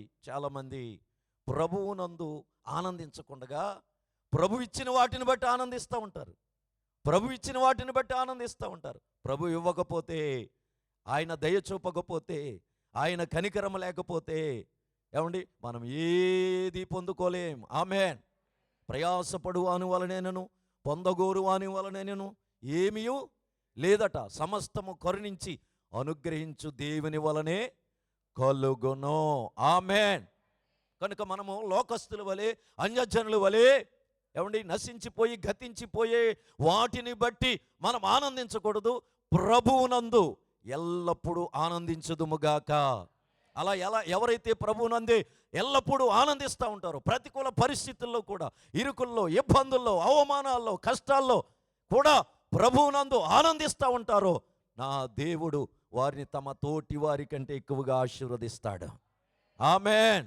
ప్రభువునందు ఆనందించకుండా ప్రభు ఇచ్చిన వాటిని బట్టి ఆనందిస్తూ ఉంటారు. ప్రభు ఇవ్వకపోతే, ఆయన దయ చూపకపోతే, ఆయన కనికరం లేకపోతే ఏమండి మనం ఏది పొందుకోలేం. ఆమేన్. ప్రయాసపడు అని వలనేనను పొందగోరు అని వలనేనను ఏమీయూ లేదట, సమస్తము కరుణించి అనుగ్రహించు దేవుని వలనే కలుగును. ఆమేన్. కనుక మనము లోకస్తుల వలె, అన్యజనుల వలె ఏమండి నశించిపోయి గతించిపోయే వాటిని బట్టి మనం ఆనందించకూడదు. ప్రభువునందు ఎల్లప్పుడూ ఆనందించుదుముగాక. అలా ఎవరైతే ప్రభువునందే ఎల్లప్పుడూ ఆనందిస్తూ ఉంటారో, ప్రతికూల పరిస్థితుల్లో కూడా, ఇరుకుల్లో, ఇబ్బందుల్లో, అవమానాల్లో, కష్టాల్లో కూడా ప్రభువునందు ఆనందిస్తూ ఉంటారో, నా దేవుడు వారిని తమ తోటి వారి కంటే ఎక్కువగా ఆశీర్వదిస్తాడు. ఆమేన్.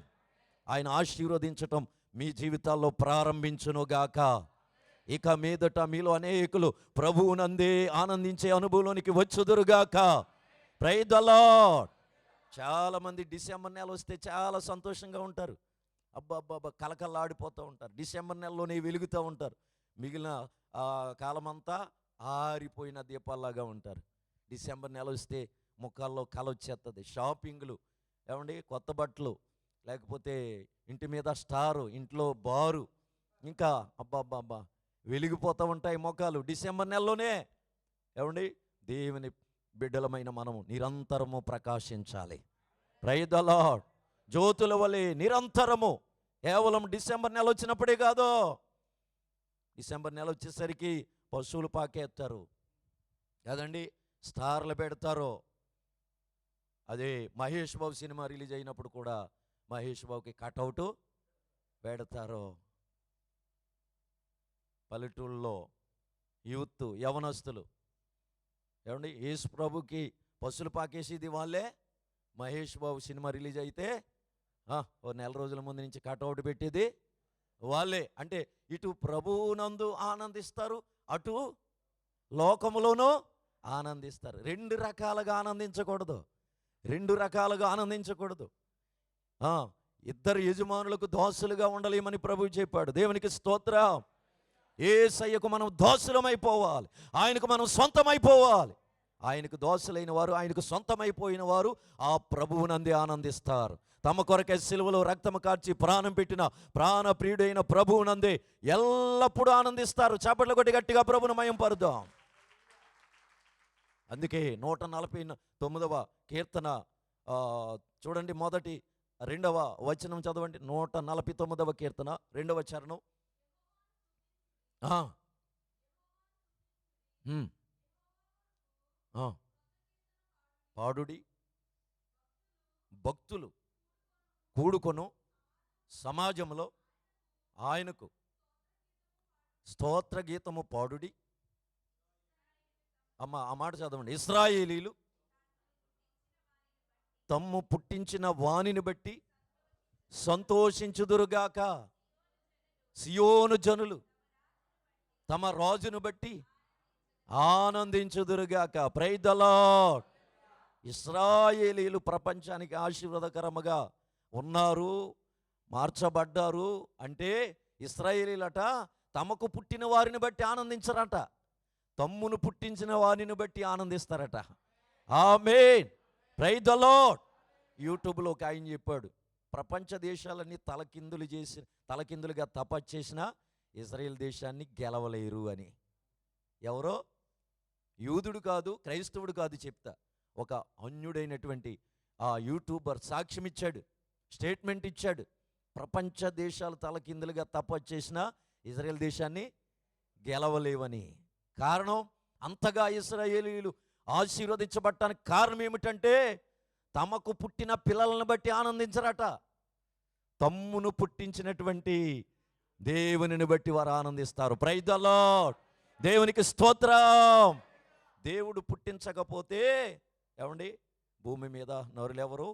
ఆయన ఆశీర్వదించటం మీ జీవితాల్లో ప్రారంభించునుగాక. ఇక మీదట మీలో అనేకులు ప్రభువునందే ఆనందించే అనుభవంలోనికి వచ్చుదురుగాక. Praise the Lord. చాలామంది డిసెంబర్ నెల వస్తే చాలా సంతోషంగా ఉంటారు. అబ్బా కలకల్లాడిపోతూ ఉంటారు. డిసెంబర్ నెలలోనే వెలుగుతూ ఉంటారు. మిగిలిన కాలమంతా ఆరిపోయిన దీపాల్లాగా ఉంటారు. డిసెంబర్ నెల వస్తే ముఖాల్లో కల వచ్చేస్తుంది. షాపింగ్లు, ఏమండి కొత్త బట్టలు, లేకపోతే ఇంటి మీద స్టారు, ఇంట్లో బారు, ఇంకా అబ్బా వెలిగిపోతూ ఉంటాయి ముఖాలు డిసెంబర్ నెలలోనే. ఏమండి దేవుని బిడ్డలమైన మనము నిరంతరము ప్రకాశించాలి. Praise the Lord. జ్యోతుల వలె నిరంతరము, కేవలం డిసెంబర్ నెల వచ్చినప్పుడే కాదు. డిసెంబర్ నెల వచ్చేసరికి పశువులు పాకేస్తారు కదండి, స్టార్లు పెడతారు. అదే మహేష్ బాబు సినిమా రిలీజ్ అయినప్పుడు కూడా మహేష్ బాబుకి కటౌటు పెడతారు. పల్లెటూళ్ళలో యూత్, యవనస్తులు ఏమండి యేసు ప్రభుకి పశువులు పాకేసేది వాళ్ళే. మహేష్ బాబు సినిమా రిలీజ్ అయితే ఓ నెల రోజుల ముందు నుంచి కటౌట్ పెట్టేది వాళ్ళే. అంటే ఇటు ప్రభువునందు ఆనందిస్తారు, అటు లోకములోనూ ఆనందిస్తారు. రెండు రకాలుగా ఆనందించకూడదు. ఇద్దరు యజమానులకు దాసులుగా ఉండలేమని ప్రభువు చెప్పాడు. దేవునికి స్తోత్రం. యేసయ్యకు మనం దాసులమైపోవాలి, ఆయనకు మనం సొంతమైపోవాలి. ఆయనకు దాసులైన వారు, ఆయనకు సొంతమైపోయిన వారు ఆ ప్రభువునందే ఆనందిస్తారు. తమ కొరకే సిలువలో రక్తము కార్చి ప్రాణం పెట్టిన ప్రాణప్రియుడైన ప్రభువునందే ఎల్లప్పుడూ ఆనందిస్తారు. చప్పట్లు కొట్టి గట్టిగా ప్రభువును మహింపరుద్దాం. అందుకే 149వ కీర్తన చూడండి, మొదటి 2వ వచనం చదవండి. 149వ కీర్తన 2వ చరణం. పాడుడి, భక్తులు కూడుకొను సమాజంలో ఆయనకు స్తోత్ర గీతము పాడుడి. ఆ మాట చదవండి. ఇశ్రాయేలీలు తమ్ము పుట్టించిన వానిని బట్టి సంతోషించుదురుగాక. సియోను జనులు తమ రాజును బట్టి ఆనందించుదురుగాక. Praise the Lord. ఇశ్రాయేలీలు ప్రపంచానికి ఆశీర్వాదకరముగా ఉన్నారు, మార్చబడ్డారు. అంటే ఇశ్రాయేలీలట తమకు పుట్టిన వారిని బట్టి ఆనందించరట, తమ్మును పుట్టించిన వారిని బట్టి ఆనందిస్తారట. ఆమేన్. Praise the Lord. యూట్యూబ్లో ఒక ఆయన చెప్పాడు, ప్రపంచ దేశాలన్నీ తలకిందులుగా తపస్సు చేసిన ఇజ్రాయెల్ దేశాన్ని గెలవలేరు అని. ఎవరో యూదుడు కాదు, క్రైస్తవుడు కాదు చెప్తా, ఒక అన్యుడైనటువంటి ఆ యూట్యూబర్ సాక్ష్యం ఇచ్చాడు, స్టేట్మెంట్ ఇచ్చాడు. ప్రపంచ దేశాలు తలకిందులుగా తపస్సు చేసిన ఇజ్రాయెల్ దేశాన్ని గెలవలేవని. కారణం, అంతగా ఇశ్రాయేలీయులు ఆశీర్వదించబడటానికి కారణం ఏమిటంటే తమకు పుట్టిన పిల్లలను బట్టి ఆనందించరట, తమ్మును పుట్టించినటువంటి దేవునిని బట్టి వారు ఆనందిస్తారు. Praise the lord. దేవునికి స్తోత్రం. దేవుడు పుట్టించకపోతే ఏమండి భూమి మీద నరులెవరు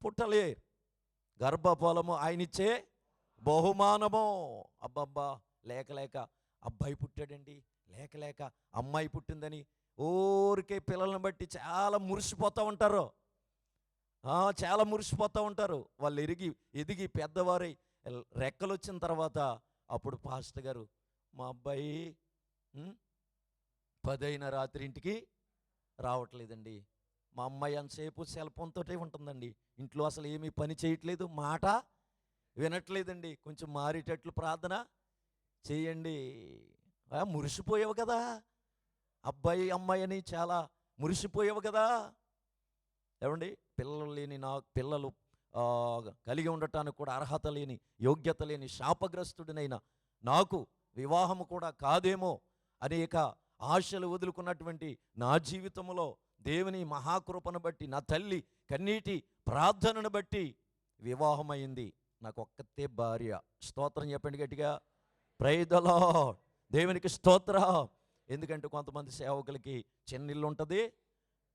పుట్టలేరు. గర్భఫలము ఆయనిచ్చే బహుమానము. అబ్బబ్బా, లేక లేక అబ్బాయి పుట్టాడండి, లేక లేక అమ్మాయి పుట్టిందని ఊరికే పిల్లల్ని బట్టి చాలా మురిసిపోతూ ఉంటారు. చాలా మురిసిపోతూ ఉంటారు. వాళ్ళు ఎదిగి పెద్దవారై రెక్కలు వచ్చిన తర్వాత అప్పుడు పాస్టర్ గారు, మా అబ్బాయి 10 అయిన రాత్రి ఇంటికి రావట్లేదండి, మా అమ్మాయి అంతసేపు సెల్ ఫోన్తో ఉంటుందండి, ఇంట్లో అసలు ఏమీ పని చేయట్లేదు, మాట వినట్లేదండి, కొంచెం మారేటట్లు ప్రార్థన చేయండి. మురిసిపోయావు కదా, అబ్బాయి అమ్మాయి అని చాలా మురిసిపోయావు కదా. ఏమండి, పిల్లలు కలిగి ఉండటానికి కూడా అర్హత లేని, యోగ్యత లేని శాపగ్రస్తుడినైనా నాకు వివాహము కూడా కాదేమో అనేక ఆశలు వదులుకున్నటువంటి నా జీవితంలో దేవుని మహాకృపను బట్టి, నా తల్లి కన్నీటి ప్రార్థనను బట్టి వివాహమైంది. నాకు ఒక్కతే భార్య. స్తోత్రం చెప్పండి గట్టిగా. Praise the lord. దేవునికి స్తోత్రం. ఎందుకంటే కొంతమంది సేవకులకి చిన్నిల్లు ఉంటుంది,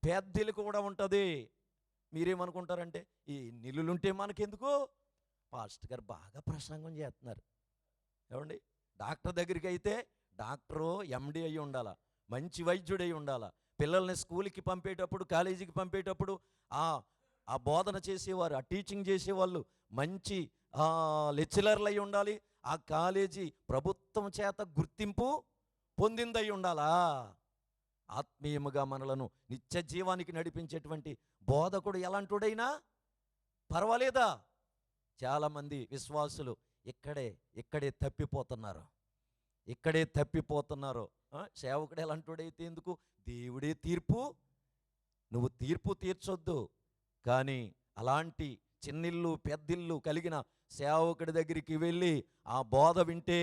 పెద్దిల్లు కూడా ఉంటుంది. మీరేమనుకుంటారంటే ఈ నిల్లులుంటే మనకెందుకు, పాస్టర్ గారు బాగా ప్రసంగం చేస్తున్నారు. ఏమండి, డాక్టర్ దగ్గరికి అయితే డాక్టరు ఎండి అయి ఉండాలా, మంచి వైద్యుడై ఉండాలా, పిల్లల్ని స్కూల్కి పంపేటప్పుడు, కాలేజీకి పంపేటప్పుడు ఆ బోధన చేసేవారు, ఆ టీచింగ్ చేసేవాళ్ళు మంచి లెక్చరర్లు అయి ఉండాలి, ఆ కాలేజీ ప్రభుత్వం చేత గుర్తింపు పొందిందై ఉండాలా, ఆత్మీయముగా మనలను నిత్య జీవానికి నడిపించేటువంటి బోధకుడు ఎలాంటిడైనా పర్వాలేదా? చాలామంది విశ్వాసులు ఇక్కడే తప్పిపోతున్నారు. సేవకుడు ఎలాంటిడైతే ఎందుకు, దేవుడే తీర్పు, నువ్వు తీర్పు తీర్చొద్దు. కానీ అలాంటి చిన్నిల్లు పెద్దిల్లు కలిగిన సేవకుడి దగ్గరికి వెళ్ళి ఆ బోధ వింటే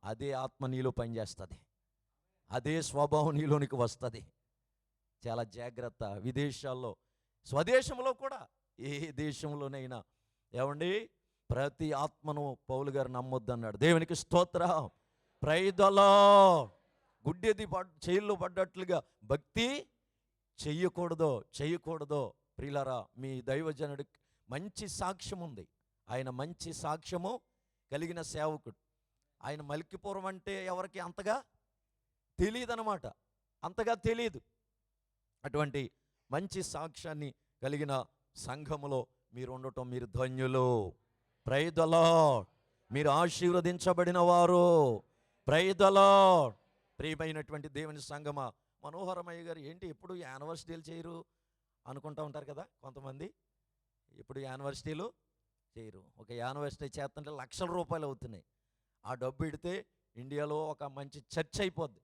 అదే ఆత్మ నీలో పనిచేస్తుంది, అదే స్వభావం నీలోనికి వస్తుంది. చాలా జాగ్రత్త. విదేశాల్లో, స్వదేశంలో కూడా, ఏ దేశంలోనైనా ఏమండి, ప్రతి ఆత్మను పౌలు గారు నమ్మొద్దన్నాడు. దేవునికి స్తోత్రం. Praise the Lord. గుడ్డెది చేయిల్లో పడ్డట్లుగా భక్తి చెయ్యకూడదో. ప్రియులారా, మీ దైవజనుడికి మంచి సాక్ష్యం ఉంది. ఆయన మంచి సాక్ష్యము కలిగిన సేవకుడు. ఆయన మల్కిపురం అంటే ఎవరికి అంతగా తెలియదన్నమాట, అంతగా తెలియదు. అటువంటి మంచి సాక్ష్యాన్ని కలిగిన సంఘములో మీరు ఉండటం, మీరు ధన్యులు. Praise the lord. మీరు ఆశీర్వదించబడిన వారు. Praise the lord. ప్రియమైనటువంటి దేవుని సంఘమా, మనోహరమయ్య గారు ఏంటి ఎప్పుడు యానివర్సిటీలు చేయరు అనుకుంటూ ఉంటారు కదా కొంతమంది. ఎప్పుడు యానివర్సిటీలు చేయరు. ఒక యానివర్సిటీ చేస్తుంటే లక్షల రూపాయలు అవుతున్నాయి. ఆ డబ్బు ఇడితే ఇండియాలో ఒక మంచి చర్చ్ అయిపోద్ది,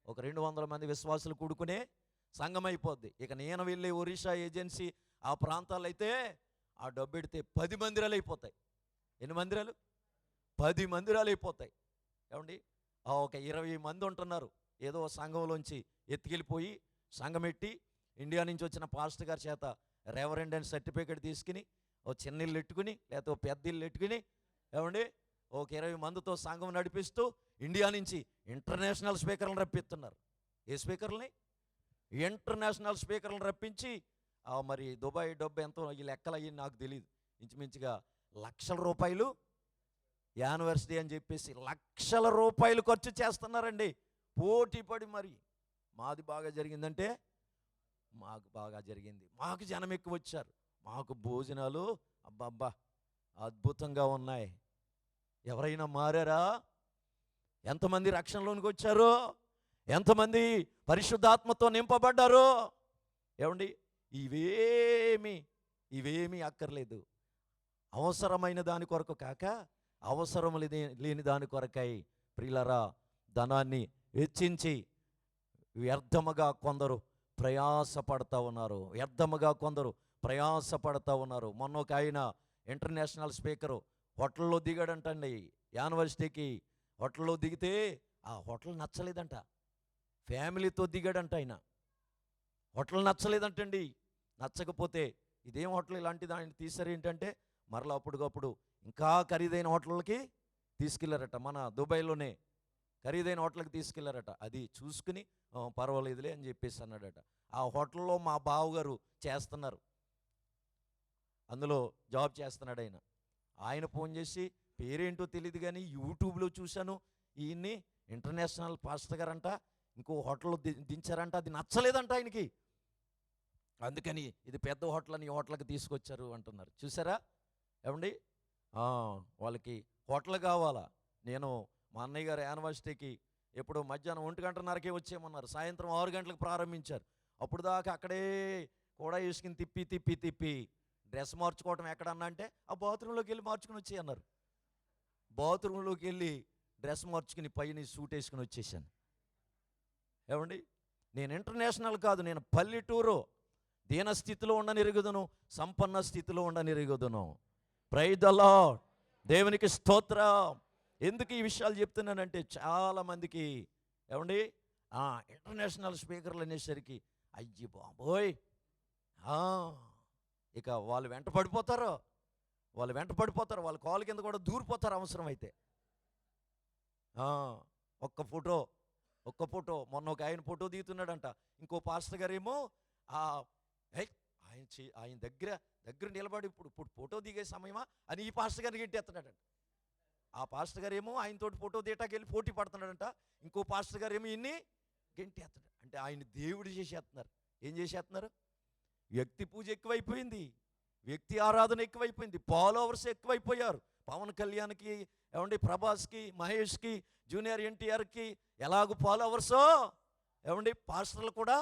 ఒక 200 మంది విశ్వాసులు కూడుకునే సంఘం అయిపోద్ది. ఇక నేను వెళ్ళే ఒరిస్సా ఏజెన్సీ ఆ ప్రాంతాలు అయితే ఆ డబ్బు ఎడితే 10 మందిరాలు అయిపోతాయి. ఎన్ని మందిరాలు? 10 మందిరాలు అయిపోతాయి. ఏమండి, ఒక 20 మంది ఉంటున్నారు. ఏదో సంఘంలోంచి ఎత్తుకెళ్ళిపోయి సంఘం ఎట్టి ఇండియా నుంచి వచ్చిన పాస్టర్ గారి చేత రెవరెండ్ అని సర్టిఫికేట్ తీసుకుని ఓ చిన్న ఇల్లు ఎట్టుకుని, లేకపోతే పెద్ద ఇల్లు ఎట్టుకుని, ఏమండి, ఒక 20 మందితో సంఘం నడిపిస్తూ ఇండియా నుంచి ఇంటర్నేషనల్ స్పీకర్లను రప్పిస్తున్నారు. ఏ స్పీకర్లని? ఇంటర్నేషనల్ స్పీకర్లను రప్పించి మరి దుబాయ్ డబ్బు ఎంతో ఈ లెక్కలు అయ్యి నాకు తెలియదు, ఇంచుమించుగా లక్షల రూపాయలు యానివర్సిటీ అని చెప్పేసి లక్షల రూపాయలు ఖర్చు చేస్తున్నారండి. పోటీ పడి మరి మాది బాగా జరిగిందంటే మాకు బాగా జరిగింది, మాకు జనం ఎక్కువ వచ్చారు, మాకు భోజనాలు అబ్బబ్బా అద్భుతంగా ఉన్నాయి. ఎవరైనా మారారా? ఎంతమంది రక్షణలోనికి వచ్చారు? ఎంతమంది పరిశుద్ధాత్మతో నింపబడ్డారు? ఏమండి, ఇవేమీ అక్కర్లేదు. అవసరమైన దాని కొరకు కాక అవసరం లేని దాని కొరకై ప్రియులారా ధనాన్ని వెచ్చించి వ్యర్థముగా కొందరు ప్రయాసపడతా ఉన్నారు. మొన్న ఒక ఆయన ఇంటర్నేషనల్ స్పీకరు హోటల్లో దిగాడంటండి. యూనివర్సిటీకి హోటల్లో దిగితే ఆ హోటల్ నచ్చలేదంట. ఫ్యామిలీతో దిగాడంట ఆయన. హోటల్ నచ్చలేదంటండి. నచ్చకపోతే ఇదేం హోటల్ ఇలాంటిది ఆయన తీసారు ఏంటంటే మరలా అప్పటికప్పుడు ఇంకా ఖరీదైన హోటళ్ళకి తీసుకెళ్లారట. మన దుబాయ్లోనే ఖరీదైన హోటల్కి తీసుకెళ్లారట. అది చూసుకుని పర్వాలేదులే అని చెప్పేసి అన్నాడట. ఆ హోటల్లో మా బావగారు చేస్తున్నారు. అందులో జాబ్ చేస్తున్నాడు ఆయన ఫోన్ చేసి పేరేంటో తెలియదు కానీ యూట్యూబ్లో చూశాను, ఈయన్ని ఇంటర్నేషనల్ పాస్టర్ గారంట, ఇంకో హోటల్లో దించారంట, అది నచ్చలేదంట ఆయనకి, అందుకని ఇది పెద్ద హోటల్ అని ఈ హోటల్కి తీసుకొచ్చారు అంటున్నారు. చూసారా ఏమండి? వాళ్ళకి హోటల్ కావాలా. నేను మా అన్నయ్య గారి యానివర్సిటీకి ఎప్పుడు మధ్యాహ్నం 1:30కే వచ్చేయమన్నారు, సాయంత్రం 6 గంటలకు ప్రారంభించారు. అప్పుడు దాకా అక్కడే కూడా వేసుకుని తిప్పి తిప్పి తిప్పి డ్రెస్ మార్చుకోవటం ఎక్కడన్నా అంటే ఆ బాత్రూంలోకి వెళ్ళి మార్చుకుని వచ్చేయి అన్నారు. బాత్రూంలోకి వెళ్ళి డ్రెస్ మార్చుకుని పైన సూట్ వేసుకుని వచ్చేసాను. ఏమండి? నేను ఇంటర్నేషనల్ కాదు, నేను పల్లెటూరు, దీన స్థితిలో ఉండనిరుగుదును, సంపన్న స్థితిలో ఉండనిరుగుదును. Praise the lord. దేవునికి స్తోత్రం. ఎందుకు ఈ విషయాలు చెప్తున్నానంటే చాలామందికి ఏమండి ఇంటర్నేషనల్ స్పీకర్లు అనేసరికి అయ్యి బాబోయ్, ఇక వాళ్ళు వెంట పడిపోతారు, వాళ్ళ కాలు కింద కూడా దూరిపోతారు అవసరమైతే. ఒక్క ఫోటో మొన్న ఒక ఆయన ఫోటో దిగుతున్నాడంట, ఇంకో పాస్టర్ గారేమో ఆయన దగ్గర నిలబడి ఇప్పుడు ఫోటో దిగే సమయమా అని ఈ పాస్టర్ గారిని గెట్టేస్తున్నాడంట. ఆ పాస్టర్ గారు ఏమో ఆయనతోటి ఫోటో తీయటానికి వెళ్ళి పోటీ పడుతున్నాడంట, ఇంకో పాస్టర్ గారు ఏమో ఇన్ని గెంటేస్తున్నాడు. అంటే ఆయన దేవుడు చేసేస్తున్నారు. ఏం చేసేస్తున్నారు? వ్యక్తి పూజ ఎక్కువైపోయింది, వ్యక్తి ఆరాధన ఎక్కువైపోయింది, ఫాలోవర్స్ ఎక్కువైపోయారు. పవన్ కళ్యాణ్కి ఏమండి, ప్రభాస్కి, మహేష్కి, జూనియర్ ఎన్టీఆర్కి ఎలాగో ఫాలోవర్సో ఏమండి, పాస్టర్లు కూడా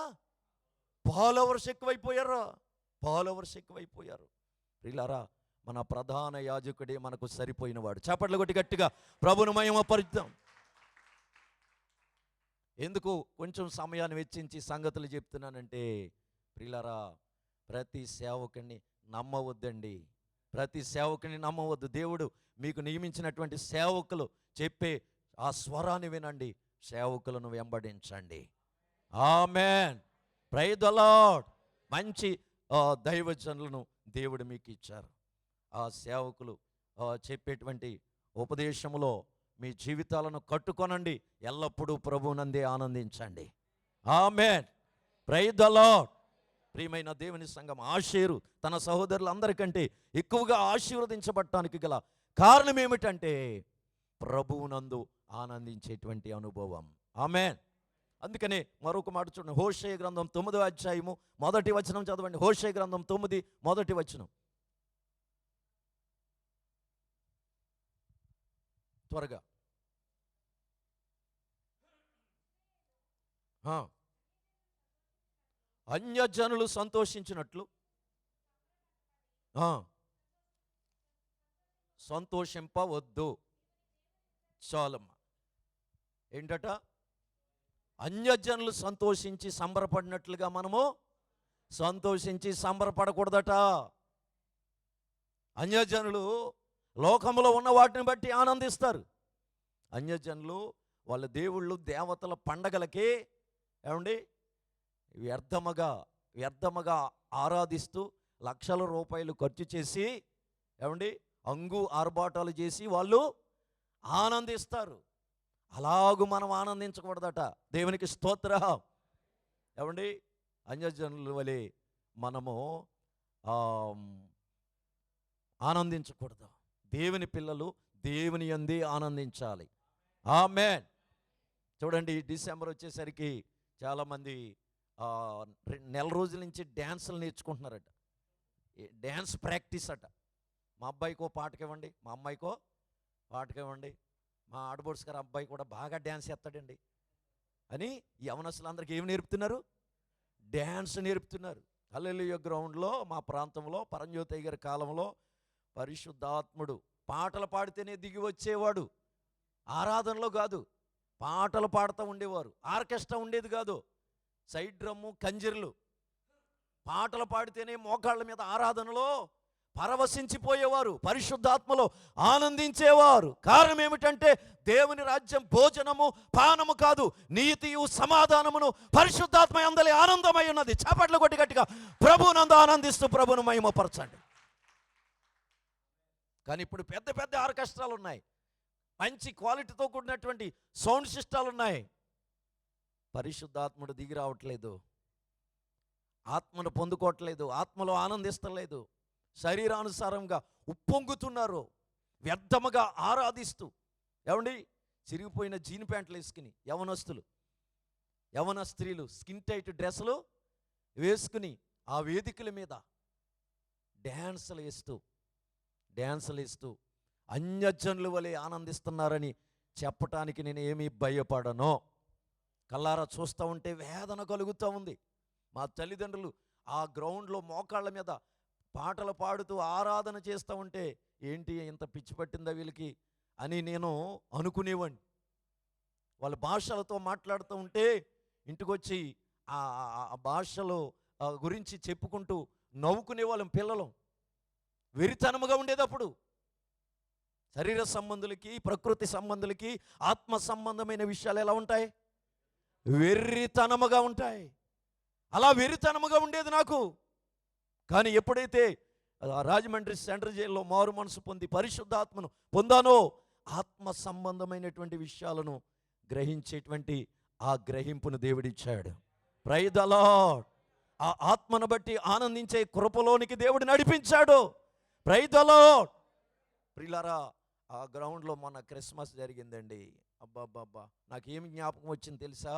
ఫాలోవర్స్ ఎక్కువైపోయారు. ప్రియులారా, మన ప్రధాన యాజకుడే మనకు సరిపోయినవాడు. చప్పట్లు కొట్టి గట్టిగా ప్రభువును మహిమపరుద్దాం. ఎందుకు కొంచెం సమయాన్ని వెచ్చించి సంగతులు చెప్తున్నానంటే, ప్రియులారా, ప్రతి సేవకుని నమ్మవద్దండి, ప్రతి సేవకుని నమ్మవద్దు. దేవుడు మీకు నియమించినటువంటి సేవకులు చెప్పే ఆ స్వరాన్ని వినండి, సేవకులను వెంబడించండి. ఆమేన్. Praise the Lord. మంచి దైవజనులను దేవుడు మీకు ఇచ్చారు. ఆ సేవకులు చెప్పేటువంటి ఉపదేశంలో మీ జీవితాలను కట్టుకొనండి, ఎల్లప్పుడూ ప్రభువునందే ఆనందించండి. ఆమేన్. Praise the Lord. ప్రియమైన దేవుని సంఘం, ఆషేరు తన సహోదరులందరికంటే ఎక్కువగా ఆశీర్వదించబడటానికి గల కారణం ఏమిటంటే ప్రభువునందు ఆనందించేటువంటి అనుభవం. ఆమేన్. అందుకనే మరొక మాట చూడండి, హోషేయ గ్రంథం 9వ అధ్యాయము 1వ వచనం చదవండి. హోషేయ గ్రంథం 9 1వ వచనం త్వరగా. అన్యజనులు సంతోషించినట్లు సంతోషింపవద్దు. చాలమ్మ. ఏంటట? అన్యజనులు సంతోషించి సంబరపడినట్లుగా మనము సంతోషించి సంబరపడకూడదట. అన్యజనులు లోకంలో ఉన్న వాటిని బట్టి ఆనందిస్తారు. అన్యజనులు వాళ్ళ దేవుళ్ళు దేవతల పండగలకి ఏమండి వ్యర్థముగా ఆరాధిస్తూ లక్షల రూపాయలు ఖర్చు చేసి ఏమండి ఆర్భాటాలు చేసి వాళ్ళు ఆనందిస్తారు. అలాగూ మనం ఆనందించకూడదట. దేవునికి స్తోత్రం. ఏమండి, అన్యజనుల వలె మనము ఆనందించకూడదు. దేవుని పిల్లలు దేవుని యందే ఆనందించాలి. ఆమేన్. చూడండి, డిసెంబర్ వచ్చేసరికి చాలామంది నెల రోజుల నుంచి డ్యాన్సులు నేర్చుకుంటున్నారట. డ్యాన్స్ ప్రాక్టీస్ అట. మా అబ్బాయికో పాటకివ్వండి, మా అమ్మాయికో పాటకివ్వండి, మా ఆడబోడ్స్ గారు అబ్బాయి కూడా బాగా డ్యాన్స్ చేస్తాడండి అని యవనస్తులందరికీ ఏమి నేర్పుతున్నారు? డ్యాన్స్ నేర్పుతున్నారు. హల్లెలూయా గ్రౌండ్లో మా ప్రాంతంలో పరంజ్యోతయ్య గారి కాలంలో పరిశుద్ధాత్ముడు పాటలు పాడితేనే దిగి వచ్చేవాడు. ఆరాధనలో కాదు, పాటలు పాడుతూ ఉండేవారు. ఆర్కెస్ట్రా ఉండేది కాదు, సైడ్ డ్రమ్ము, కంజర్లు. పాటలు పాడితేనే మోకాళ్ళ మీద ఆరాధనలో పరవశించిపోయేవారు, పరిశుద్ధాత్మలో ఆనందించేవారు. కారణం ఏమిటంటే దేవుని రాజ్యం భోజనము పానము కాదు, నీతియు సమాధానమును పరిశుద్ధాత్మ యందలి ఆనందమై ఉన్నది. చప్పట్లు కొట్టి గట్టిగా ప్రభువునందు ఆనందిస్తూ ప్రభువును మహిమపరచండి. కానీ ఇప్పుడు పెద్ద పెద్ద ఆర్కెస్ట్రాలు ఉన్నాయి, మంచి క్వాలిటీతో కూడినటువంటి సౌండ్ సిస్టాలు ఉన్నాయి. పరిశుద్ధాత్ముడు దిగి రావట్లేదు, ఆత్మను పొందుకోవట్లేదు, ఆత్మలో ఆనందిస్తలేదు. శరీరానుసారంగా ఉప్పొంగుతున్నారో వ్యర్థముగా ఆరాధిస్తూ, ఏమండి, చిరిగిపోయిన జీన్ ప్యాంట్లు వేసుకుని యవన స్త్రీలు స్కిన్ టైట్ డ్రెస్సులు వేసుకుని ఆ వేదికల మీద డ్యాన్సులు వేస్తూ అన్యజనుల వలె ఆనందిస్తున్నారని చెప్పటానికి నేను ఏమీ భయపడను. కల్లారా చూస్తూ ఉంటే వేదన కలుగుతూ ఉంది. మా తల్లిదండ్రులు ఆ గ్రౌండ్లో మోకాళ్ళ మీద పాటలు పాడుతూ ఆరాధన చేస్తూ ఉంటే ఏంటి ఇంత పిచ్చి పట్టిందా వీళ్ళకి అని నేను అనుకునేవాడిని. వాళ్ళ భాషలతో మాట్లాడుతూ ఉంటే ఇంటికొచ్చి ఆ భాషలో గురించి చెప్పుకుంటూ నవ్వుకునే వాళ్ళం పిల్లలం. వెరితనముగా ఉండేటప్పుడు శరీర సంబంధులకి, ప్రకృతి సంబంధులకి, ఆత్మ సంబంధమైన విషయాలు ఎలా ఉంటాయి? వెర్రితనముగా ఉంటాయి. అలా వెర్రితనముగా ఉండేది నాకు. కానీ ఎప్పుడైతే రాజమండ్రి సెంట్రల్ జైల్లో మారు మనసు పొంది పరిశుద్ధాత్మను పొందానో ఆత్మ సంబంధమైనటువంటి విషయాలను గ్రహించేటువంటి ఆ గ్రహింపును దేవుడిచ్చాడు. Praise the Lord. ఆ ఆత్మను బట్టి ఆనందించే కృపలోనికి దేవుడు నడిపించాడు. Praise the lord. ప్రియులారా, ఆ గ్రౌండ్లో మొన్న క్రిస్మస్ జరిగిందండి. అబ్బాబ్బాబ్బా, నాకేమి జ్ఞాపకం వచ్చింది తెలుసా?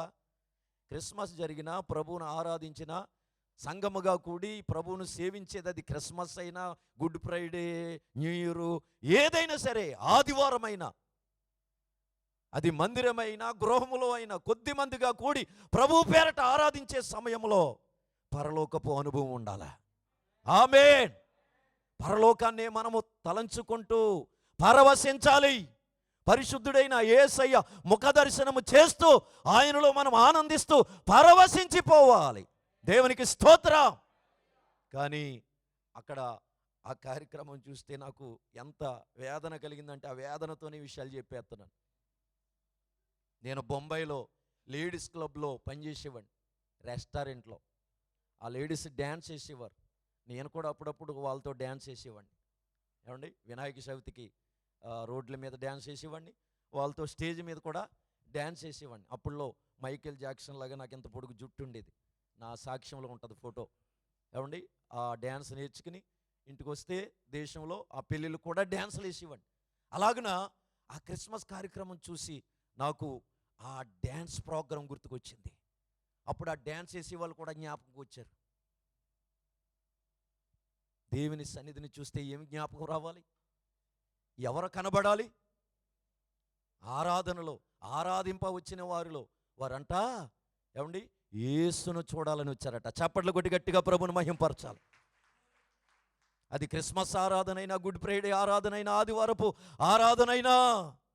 క్రిస్మస్ జరిగినా, ప్రభువును ఆరాధించిన సంఘముగా కూడి ప్రభువును సేవించేది, అది క్రిస్మస్ అయినా, గుడ్ ఫ్రైడే, న్యూ ఇయర్, ఏదైనా సరే, ఆదివారం అయినా, అది మందిరమైనా గృహములో అయినా కొద్ది మందిగా కూడి ప్రభు పేరట ఆరాధించే సమయంలో పరలోకపు అనుభవం ఉండాలి. ఆమేన్. పరలోకాన్నే మనము తలంచుకుంటూ పరవశించాలి. పరిశుద్ధుడైన యేసయ్య ముఖ దర్శనము చేస్తూ ఆయనలో మనం ఆనందిస్తూ పరవశించిపోవాలి. దేవునికి స్తోత్రం. కానీ అక్కడ ఆ కార్యక్రమం చూస్తే నాకు ఎంత వేదన కలిగిందంటే ఆ వేదనతోనే విషయాలు చెప్పేస్తున్నాను. నేను బొంబాయిలో లేడీస్ క్లబ్లో పనిచేసేవాడిని, రెస్టారెంట్లో. ఆ లేడీస్ డ్యాన్స్ చేసేవారు. నేను కూడా అప్పుడప్పుడు వాళ్ళతో డ్యాన్స్ చేసేవాడిని. ఏమండి, వినాయక చవితికి రోడ్ల మీద డ్యాన్స్ చేసేవాడిని, వాళ్ళతో స్టేజ్ మీద కూడా డ్యాన్స్ చేసేవాడిని. అప్పుడులో మైకేల్ జాక్సన్ లాగా నాకు ఇంత పొడుగు జుట్టు ఉండేది. నా సాక్ష్యంలో ఉంటుంది ఫోటో. ఏమండి, ఆ డ్యాన్స్ నేర్చుకుని ఇంటికి వస్తే దేశంలో ఆ పెళ్ళిళ్ళు కూడా డ్యాన్సులు వేసేవాడిని. అలాగున ఆ క్రిస్మస్ కార్యక్రమం చూసి నాకు ఆ డ్యాన్స్ ప్రోగ్రాం గుర్తుకొచ్చింది. అప్పుడు ఆ డ్యాన్స్ వేసే వాళ్ళు కూడా జ్ఞాపకం వచ్చారు. దేవుని సన్నిధిని చూస్తే ఏమి జ్ఞాపకం రావాలి? ఎవరు కనబడాలి? ఆరాధనలో ఆరాధింప వచ్చిన వారిలో వారంటా ఏమండి యేసును చూడాలని వచ్చారట. చప్పట్లు కొట్టి గట్టిగా ప్రభుని మహింపరచాలి. అది క్రిస్మస్ ఆరాధనైనా, గుడ్ ఫ్రైడే ఆరాధనైనా, ఆదివారపు ఆరాధనైనా,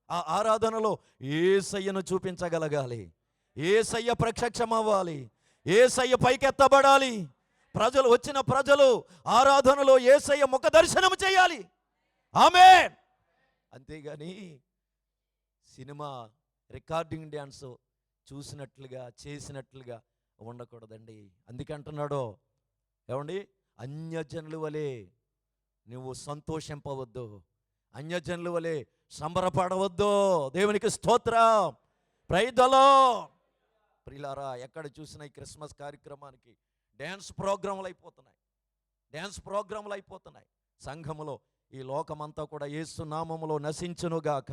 ఆ ఆరాధనలో యేసయ్యను చూపించగలగాలి. యేసయ్య ప్రత్యక్షం అవ్వాలి. యేసయ్య పైకెత్తబడాలి. వచ్చిన ప్రజలు ఆరాధనలో యేసయ్య ముఖ దర్శనం చేయాలి. ఆమేన్. అంతేగాని సినిమా రికార్డింగ్ డ్యాన్స్ చూసినట్లుగా చేసినట్లుగా ఉండకూడదండి. అందుకే అంటున్నాడు, ఏమండి, అన్యజనుల వలె నువ్వు సంతోషింపవద్దు, అన్యజనుల వలె సంబరపడవద్దు. దేవునికి స్తోత్రం. Praise the lord. ప్రియులారా, ఎక్కడ చూసినా ఈ క్రిస్మస్ కార్యక్రమానికి డ్యాన్స్ ప్రోగ్రాములు అయిపోతున్నాయి. సంఘములో ఈ లోకమంతా కూడా యేసు నామములో నశించునుగాక.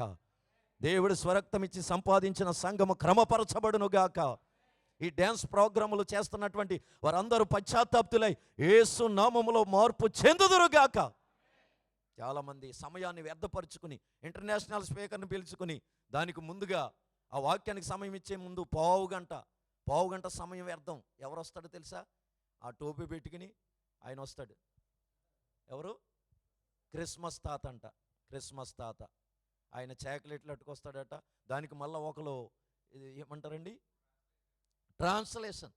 దేవుడు స్వరక్తం ఇచ్చి సంపాదించిన సంఘము క్రమపరచబడునుగాక. ఈ డ్యాన్స్ ప్రోగ్రాములు చేస్తున్నటువంటి వారందరూ పశ్చాత్తాప్తులై యేసు నామములో మార్పు చెందుదురుగాక. చాలామంది సమయాన్ని వ్యర్థపరుచుకుని ఇంటర్నేషనల్ స్పీకర్ని పిలుచుకుని దానికి ముందుగా ఆ వాక్యానికి సమయం ఇచ్చే ముందు పావు గంట సమయం వ్యర్థం. ఎవరు వస్తాడో తెలుసా? ఆ టోపీ పెట్టుకుని ఆయన వస్తాడు. ఎవరు? క్రిస్మస్ తాత అంట. క్రిస్మస్ తాత ఆయన చాక్లెట్లు అట్టుకొస్తాడట. దానికి మళ్ళీ ఒకరు ఏమంటారండి, ట్రాన్స్లేషన్.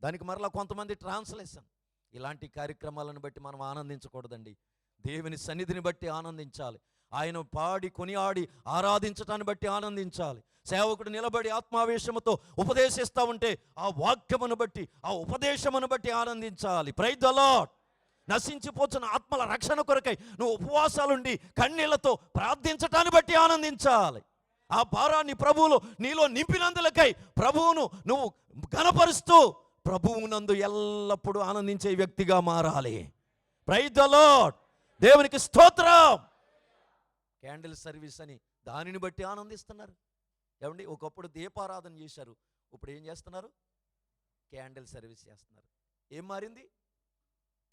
దానికి మరలా కొంతమంది ట్రాన్స్లేషన్. ఇలాంటి కార్యక్రమాలను బట్టి మనం ఆనందించకూడదండి. దేవుని సన్నిధిని బట్టి ఆనందించాలి. ఆయన పాడి కొనియాడి ఆరాధించటాన్ని బట్టి ఆనందించాలి. సేవకుడు నిలబడి ఆత్మావేశముతో ఉపదేశిస్తూ ఉంటే ఆ వాక్యమును బట్టి, ఆ ఉపదేశమును బట్టి ఆనందించాలి. Praise the Lord. నశించిపోతున్న ఆత్మల రక్షణ కొరకై నువ్వు ఉపవాసాలుండి కన్నీళ్లతో ప్రార్థించటాన్ని బట్టి ఆనందించాలి. ఆ భారాన్ని ప్రభువులో నీలో నింపినందులకై ప్రభువును నువ్వు ఘనపరుస్తూ ప్రభువునందు ఎల్లప్పుడూ ఆనందించే వ్యక్తిగా మారాలి. Praise the lord. దేవునికి స్తోత్రం. క్యాండిల్ సర్వీస్ అని దానిని బట్టి ఆనందిస్తున్నారు. ఏమండి, ఒకప్పుడు దీపారాధన చేశారు, ఇప్పుడు ఏం చేస్తున్నారు? క్యాండిల్ సర్వీస్ చేస్తున్నారు. ఏం మారింది?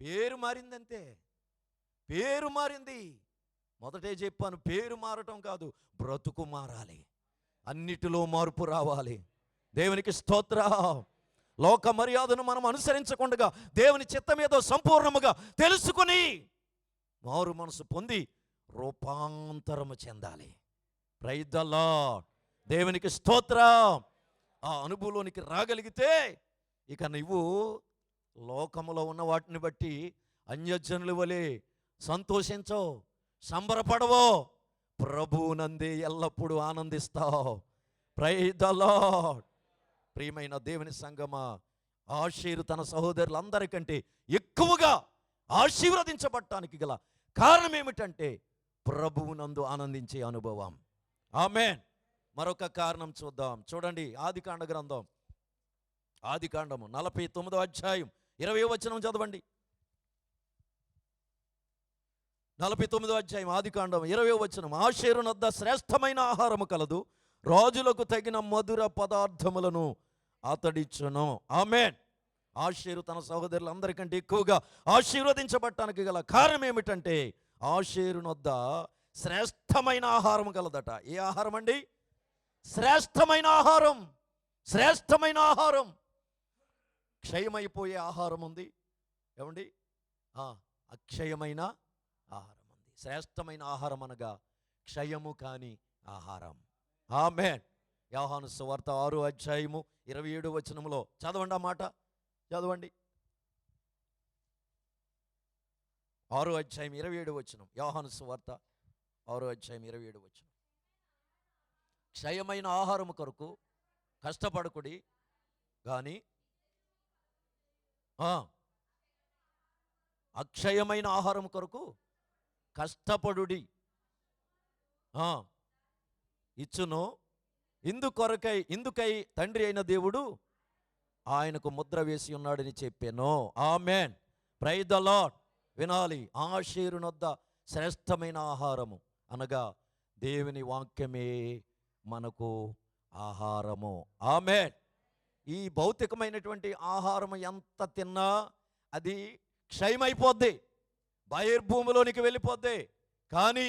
పేరు మారింది అంతే. పేరు మారింది. మొదటే చెప్పాను, పేరు మారటం కాదు, బ్రతుకు మారాలి. అన్నిటిలో మార్పు రావాలి. దేవునికి స్తోత్రం. లోక మర్యాదను మనం అనుసరించకుండా దేవుని చిత్తమేదో సంపూర్ణముగా తెలుసుకుని మారు మనసు పొంది రూపాంతరము చెందాలి. Praise the lord. దేవునికి స్తోత్రం. ఆ అనుభవంలోనికి రాగలిగితే ఇక నువ్వు లోకములో ఉన్న వాటిని బట్టి అన్యజనుల వలె సంతోషించవు, సంబరపడవో, ప్రభువునందే ఎల్లప్పుడూ ఆనందిస్తావు. Praise the lord. ప్రియమైన దేవుని సంగమా, ఆషేరు తన సహోదరులందరికంటే ఎక్కువగా ఆశీర్వదించబడటానికి గల కారణం ఏమిటంటే ప్రభువునందు ఆనందించే అనుభవం. ఆమేన్. మరొక కారణం చూద్దాం. చూడండి, ఆదికాండ గ్రంథం, ఆదికాండము 49వ అధ్యాయం 20వ వచనం చదవండి. 49వ అధ్యాయం ఆదికాండం 20వ వచనం. ఆషేరునొద్ద శ్రేష్టమైన ఆహారము కలదు, రాజులకు తగిన మధుర పదార్థములను అతడిచ్చును. ఆమేన్. ఆషేరు తన సహోదరులందరికంటే ఎక్కువగా ఆశీర్వదించబడటానికి గల కారణం ఏమిటంటే ఆషేరునొద్ద శ్రేష్టమైన ఆహారం కలదట. ఏ ఆహారం అండి? శ్రేష్టమైన ఆహారం. శ్రేష్టమైన ఆహారం. క్షయమైపోయే ఆహారం ఉంది, ఏమండి? అక్షయమైన ఆహారం ఉంది. శ్రేష్టమైన ఆహారం అనగా క్షయము కాని ఆహారం. ఆమేన్. యోహాను సువార్త 6వ అధ్యాయము 27వ వచనములో చదవండి. ఆ మాట చదవండి. 6వ అధ్యాయం 27వ వచనం. యోహాను సువార్త 6వ అధ్యాయం 27వ వచనం. క్షయమైన ఆహారము కొరకు కష్టపడకుడి కానీ అక్షయమైన ఆహారం కొరకు కష్టపడుడి, ఇచ్చును. ఇందుకై తండ్రి అయిన దేవుడు ఆయనకు ముద్ర వేసి ఉన్నాడని చెప్పాను. ఆమేన్. Praise the Lord. వినాలి. ఆషేరునొద్ద శ్రేష్టమైన ఆహారము అనగా దేవుని వాక్యమే మనకు ఆహారము. ఆమేన్. ఈ భౌతికమైనటువంటి ఆహారం ఎంత తిన్నా అది క్షయమైపోద్ది, బహిర్భూమిలోనికి వెళ్ళిపోద్ది. కానీ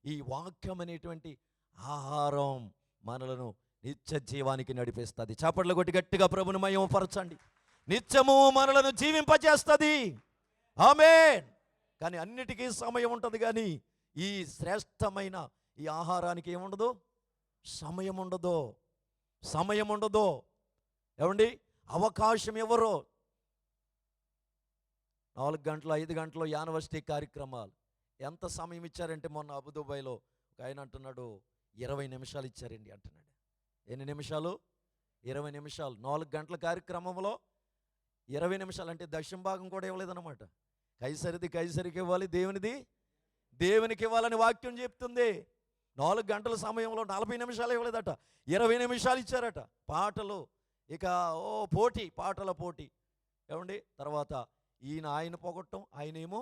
ఈ వాక్యం అనేటువంటి ఆహారం మనలను నిత్య జీవానికి నడిపిస్తుంది. చప్పట్లు కొట్టి గట్టిగా ప్రభుని మహిమపరచండి. నిత్యము మనలను జీవింపజేస్తుంది. ఆమేన్. కానీ అన్నిటికీ సమయం ఉంటుంది, కానీ ఈ శ్రేష్టమైన ఈ ఆహారానికి ఏముండదు? సమయం ఉండదు. సమయం ఉండదు. ఏమండి? అవకాశం ఎవరో 4 గంటలు 5 గంటలు యానివర్సిటీ కార్యక్రమాలు ఎంత సమయం ఇచ్చారంటే మొన్న అబుదుబాయ్లో ఒక ఆయన అంటున్నాడు 20 నిమిషాలు ఇచ్చారండి అంటున్నాడు. ఎన్ని నిమిషాలు? 20 నిమిషాలు. 4 గంటల కార్యక్రమంలో 20 నిమిషాలు అంటే దశమ భాగం కూడా ఇవ్వలేదన్నమాట. కైసరిది కైసరికి ఇవ్వాలి, దేవునిది దేవునికి ఇవ్వాలని వాక్యం చెప్తుంది. 4 గంటల సమయంలో 40 నిమిషాలు ఇవ్వలేదట, 20 నిమిషాలు ఇచ్చారట. పాటలు, ఇక పోటీ, పాటల పోటీ. ఏమండి? తర్వాత ఆయన పోగొట్టం, ఆయనేమో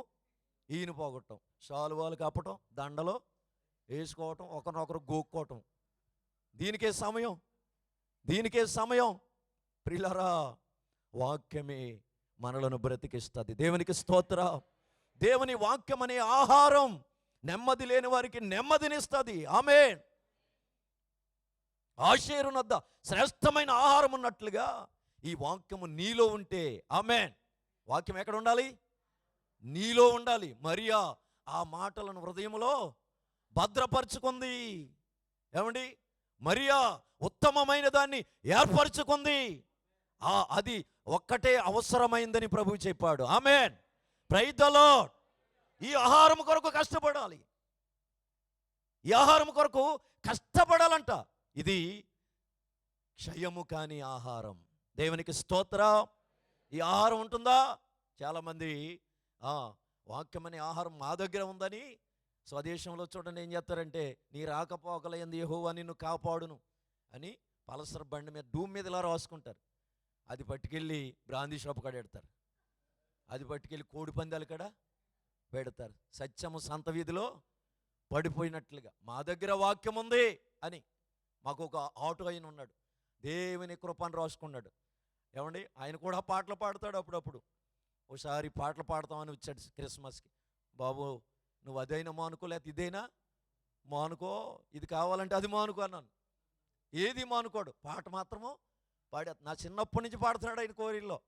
ఈయన పోగొట్టం, శాలువాలు కప్పటం, దండలో వేసుకోవటం, ఒకరినొకరు గోక్కోవటం. దీనికే సమయం, దీనికే సమయం. ప్రియులారా, వాక్యమే మనలను బ్రతికిస్తుంది. దేవునికి స్తోత్రం. దేవుని వాక్యం అనే ఆహారం నెమ్మది లేని వారికి నెమ్మదినిస్తుంది. ఆమేన్. ఆషేరునొద్ద శ్రేష్టమైన ఆహారం ఉన్నట్లుగా ఈ వాక్యము నీలో ఉంటే, ఆమేన్. వాక్యం ఎక్కడ ఉండాలి? నీలో ఉండాలి. మరియా ఆ మాటలను హృదయంలో భద్రపరుచుకుంది. ఏమండి? మరియా ఉత్తమమైన దాన్ని ఏర్పరచుకుంది. అది ఒక్కటే అవసరమైందని ప్రభువు చెప్పాడు. ఆమేన్. Praise the Lord. ఈ ఆహారం కొరకు కష్టపడాలి. ఈ ఆహారం కొరకు కష్టపడాలంట. ఇది క్షయము కాని ఆహారం. దేవునికి స్తోత్రం. ఈ ఆహారం ఉంటుందా? చాలామంది వాక్యం అనే ఆహారం మా దగ్గర ఉందని స్వదేశంలో చూడండి ఏం చేస్తారంటే, నీ రాకపోకలయందు యెహోవా నిన్ను కాపాడును అని పల్సర్ బండి మీద డూమ్ మీద ఇలా రాసుకుంటారు. అది పట్టుకెళ్ళి బ్రాందీ షాప్ కాడ పెడతారు. అది పట్టుకెళ్ళి కోడి పందాలు కాడ పెడతారు. సత్యము సంత వీధిలో పడిపోయినట్లుగా. మా దగ్గర వాక్యం ఉంది అని మాకు ఒక ఆటో ఆయన ఉన్నాడు, దేవుని కృపను రాసుకున్నాడు. ఏమండి, ఆయన కూడా పాటలు పాడతాడు అప్పుడప్పుడు. ఒకసారి పాటలు పాడతామని వచ్చాడు క్రిస్మస్కి. బాబు నువ్వు అదైనా మానుకో, లేకపోతే ఇదైనా మానుకో, ఇది కావాలంటే అది మానుకో అన్నాను. ఏది మానుకోడు, పాట మాత్రము పాడే. నా చిన్నప్పటి నుంచి పాడుతున్నాడు ఆయన కోరిల్లో.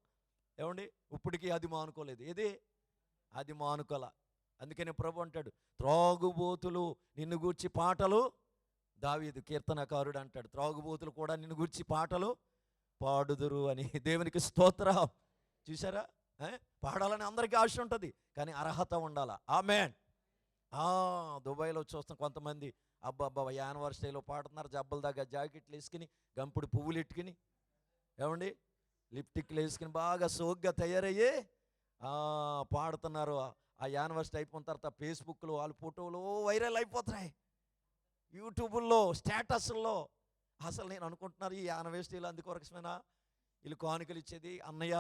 ఏమండి, ఇప్పటికీ అది మానుకోలేదు. ఏది అది మానుకోల. అందుకని ప్రభు అంటాడు, త్రాగుబోతులు నిన్ను గూర్చి పాటలు, దావీదు కీర్తనకారుడు అంటాడు, త్రాగుబోతులు కూడా నిన్ను గూర్చి పాటలు పాడుదురు అని. దేవునికి స్తోత్రం. చూసారా, పాడాలని అందరికీ ఆశ ఉంటుంది, కానీ అర్హత ఉండాలా. ఆమేన్. దుబాయ్లో చూస్తాం కొంతమంది, అబ్బా యానివర్సరీలో పాడుతున్నారు, జబ్బల దగ్గర జాకెట్లు వేసుకుని, గంపుడు పువ్వులు ఎట్టుకుని, ఏమండి లిప్టిక్లు వేసుకుని బాగా సోగ్గా తయారయ్యి పాడుతున్నారు. ఆ యానివర్సరీ అయిపోయిన తర్వాత ఫేస్బుక్లో వాళ్ళ ఫోటోలు వైరల్ అయిపోతున్నాయి, యూట్యూబుల్లో, స్టేటస్ల్లో. అసలు నేను అనుకుంటున్నారు, ఈ యానివర్సరీలు అందుకొరకమేనా వీళ్ళు కానుకలు ఇచ్చేది? అన్నయ్య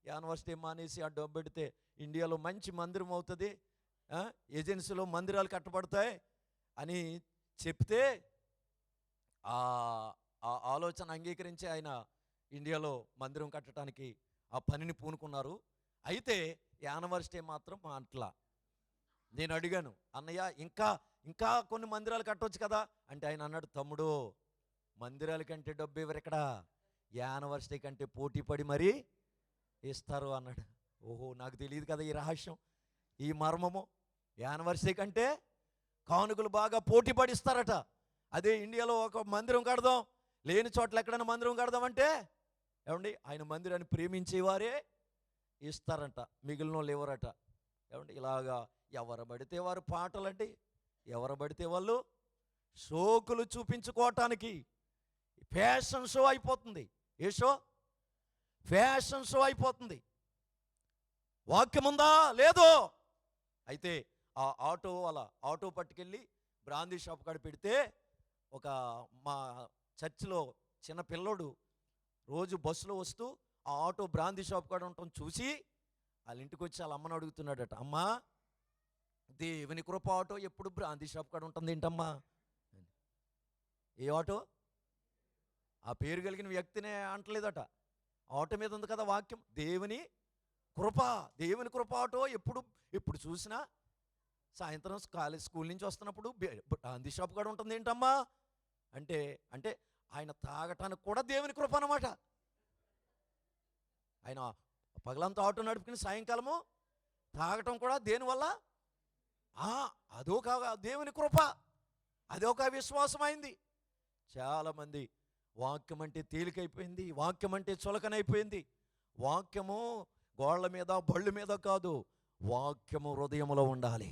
యానివర్సరీ మానేసి ఆ డబ్బు పెడితే ఇండియాలో మంచి మందిరం అవుతుంది, ఏజెన్సీలో మందిరాలు కట్టబడతాయి అని చెప్తే ఆ ఆలోచన అంగీకరించి ఆయన ఇండియాలో మందిరం కట్టడానికి ఆ పనిని పూనుకున్నారు. అయితే యానివర్సరీ మాత్రం అట్లా. నేను అడిగాను, అన్నయ్య ఇంకా కొన్ని మందిరాలు కట్టవచ్చు కదా అంటే ఆయన అన్నాడు, తమ్ముడు మందిరాల కంటే డబ్బు ఎవరు ఇక్కడ, యానివర్సరీ కంటే పోటీ పడి మరీ ఇస్తారు అన్నాడు. ఓహో, నాకు తెలియదు కదా ఈ రహస్యం, ఈ మర్మము. యానివర్సరీ కంటే కానుకలు బాగా పోటీ పడిస్తారట. అదే ఇండియాలో ఒక మందిరం కడదాం, లేని చోట్ల ఎక్కడైనా మందిరం కడదామంటే ఏమండి ఆయన మందిరాన్ని ప్రేమించేవారే ఇస్తారంట, మిగిలిన వాళ్ళు ఎవరట. ఏమండి ఇలాగా ఎవరు పడితే వారు పాటలండి, ఎవరు పడితే వాళ్ళు షోకులు చూపించుకోవటానికి ఫ్యాషన్ షో అయిపోతుంది. ఏ షో? ఫ్యాషన్ షో అయిపోతుంది. వాక్యం ఉందా లేదో? అయితే ఆ ఆటో పట్టుకెళ్ళి బ్రాందీ షాప్ కాడ పెడితే ఒక మా చర్చిలో చిన్న పిల్లోడు రోజు బస్సులో వస్తూ ఆ ఆటో బ్రాందీ షాప్ కాడ ఉండటం చూసి వాళ్ళ ఇంటికి వచ్చి వాళ్ళ అమ్మని అడుగుతున్నాడట, అమ్మా దేవుని కృప ఆటో ఎప్పుడు బ్రాందీ షాప్ కాడ ఉంటుంది ఏంటమ్మా? ఏ ఆటో? ఆ పేరు కలిగిన వ్యక్తినే అంటలేదట, ఆటో మీద ఉంది కదా వాక్యం, దేవుని కృప ఆటో ఎప్పుడు చూసినా సాయంత్రం స్కూల్ నుంచి వస్తున్నప్పుడు బ్రాందీ షాప్ కాడ ఉంటుంది ఏంటమ్మా అంటే ఆయన తాగటానికి కూడా దేవుని కృప అన్నమాట. ఆయన పగలంతా ఆటో నడుపుకుని సాయంకాలము తాగటం కూడా దేనివల్ల? అదొక దేవుని కృప, అదొక విశ్వాసం అయింది. చాలామంది వాక్యం అంటే తేలికైపోయింది, వాక్యం అంటే చులకనైపోయింది. వాక్యము గోళ్ళ మీద బళ్ళు మీద కాదు, వాక్యము హృదయంలో ఉండాలి.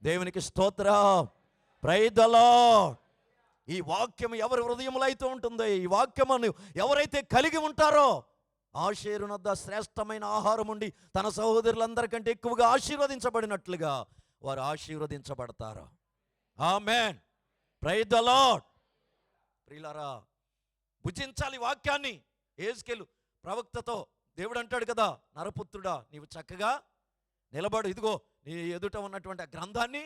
దేవునికి స్తోత్రం. Praise the lord. ఈ వాక్యం ఎవరి హృదయంలో అయితే ఉంటుందో, ఈ వాక్యమును ఎవరైతే కలిగి ఉంటారో, ఆషేరునొద్ద శ్రేష్టమైన ఆహారం ఉండి తన సహోదరులందరికంటే ఎక్కువగా ఆశీర్వదించబడినట్లుగా వారు ఆశీర్వదించబడతారు. ఆమేన్. Praise the lord. ప్రియులారా, భుజించాలి వాక్యాన్ని. యెహెజ్కేలు ప్రవక్తతో దేవుడు అంటాడు కదా, నరపుత్రుడా నీవు చక్కగా నిలబడు, ఇదిగో నీ ఎదుట ఉన్నటువంటి ఆ గ్రంథాన్ని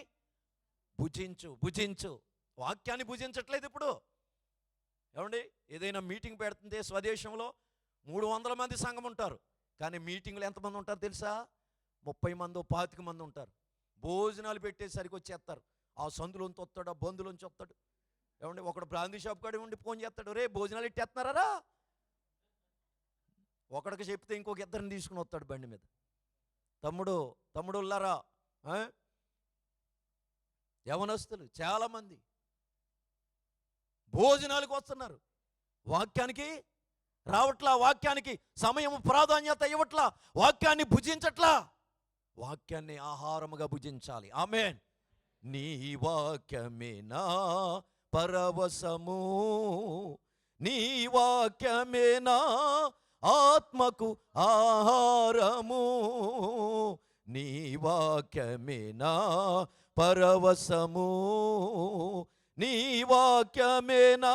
భుజించు. వాక్యాన్ని భుజించట్లేదు ఇప్పుడు. ఏమండి, ఏదైనా మీటింగ్ పెడుతుంటే స్వదేశంలో 300 మంది సంఘం ఉంటారు, కానీ మీటింగ్లు ఎంతమంది ఉంటారు తెలుసా? 30 మందో 25 మంది ఉంటారు. భోజనాలు పెట్టేసరికి వచ్చేస్తారు. ఆ సందులోంచి వస్తాడు, ఆ బంధులోంచి వస్తాడు. ఏమండి, ఒకడు బ్రాందీ షాప్ కాడ ఉండి ఫోన్ చేస్తాడు, రే భోజనాలు ఇట్టేస్తున్నారా? ఒకడికి చెప్తే ఇంకొక ఇద్దరిని తీసుకుని వస్తాడు బండి మీద. తమ్ముడులారా, యవనస్తులు చాలామంది భోజనాలకు వస్తున్నారు, వాక్యానికి రావట్లా, వాక్యానికి సమయం ప్రాధాన్యత ఇవ్వట్లా, వాక్యాన్ని భుజించట్లా. వాక్యాన్ని ఆహారముగా భుజించాలి. ఆమేన్. నీ వాక్యమే నా పరవశము, నీ వాక్యమే నా ఆత్మకు ఆహారము, నీ వాక్యమే నా పరవశము, నీ వాక్యమే నా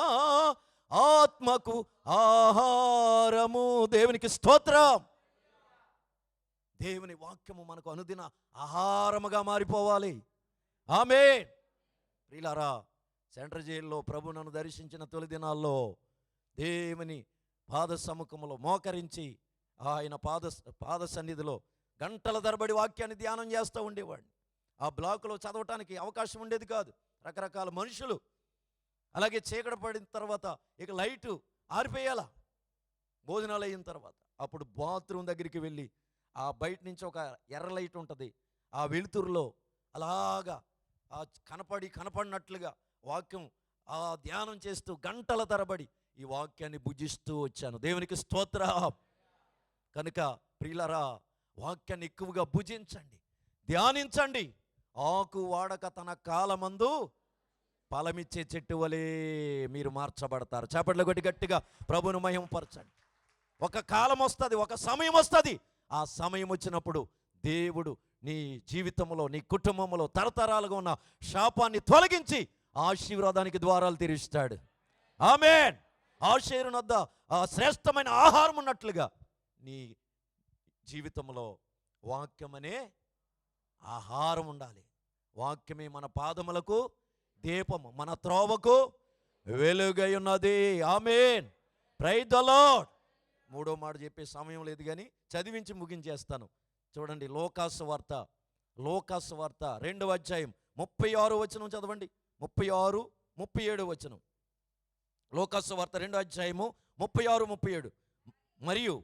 ఆత్మకు ఆహారము. దేవునికి స్తోత్రం. దేవుని వాక్యము మనకు అనుదిన ఆహారముగా మారిపోవాలి. ఆమేన్. ప్రియులారా, సెంట్రల్ జైల్లో ప్రభు నన్ను దర్శించిన తొలి దినాల్లో దేవుని పాద సముఖములో మోకరించి ఆయన పాద సన్నిధిలో గంటల తరబడి వాక్యాన్ని ధ్యానం చేస్తూ ఉండేవాడిని. ఆ బ్లాకులో చదవటానికి అవకాశం ఉండేది కాదు, రకరకాల మనుషులు. అలాగే చీకటి పడిన తర్వాత ఇక లైటు ఆరిపోయాల, భోజనాలు అయిన తర్వాత అప్పుడు బాత్రూమ్ దగ్గరికి వెళ్ళి ఆ బయట నుంచి ఒక ఎర్ర లైట్ ఉంటుంది, ఆ వెలుతురులో అలాగా ఆ కనపడినట్లుగా వాక్యం ఆ ధ్యానం చేస్తూ గంటల తరబడి ఈ వాక్యాన్ని భుజిస్తూ వచ్చాను. దేవునికి స్తోత్రం. కనుక ప్రియులారా, వాక్యాన్ని ఎక్కువగా భుజించండి, ధ్యానించండి. ఆకు వాడక తన కాలమందు ఫలమిచ్చే చెట్టు వలె మీరు మార్చబడతారు. చప్పట్లు కొట్టి గట్టిగా ప్రభువును మహిమపరచండి. ఒక కాలం వస్తుంది, ఒక సమయం వస్తుంది. ఆ సమయం వచ్చినప్పుడు దేవుడు నీ జీవితంలో, నీ కుటుంబంలో తరతరాలుగా ఉన్న శాపాన్ని తొలగించి ఆశీర్వాదానికి ద్వారాలు తెరుస్తాడు. ఆమేన్. ఆశీర్వాదం వద్ద ఆ శ్రేష్టమైన ఆహారం ఉన్నట్లుగా నీ జీవితంలో వాక్యమనే ఆహారం ఉండాలి. వాక్యమే మన పాదములకు దీపము, మన త్రోవకు వెలుగై ఉన్నది. ఆమేన్. Praise the Lord. మూడో మాట చెప్పే సమయం లేదు కానీ చదివించి ముగించేస్తాను. చూడండి, లోకాసు వార్త 2వ అధ్యాయం 36 వచనం చదవండి. 36, 37 వచనం. లోకాసు వార్త 2వ అధ్యాయము 36, 37. మరియు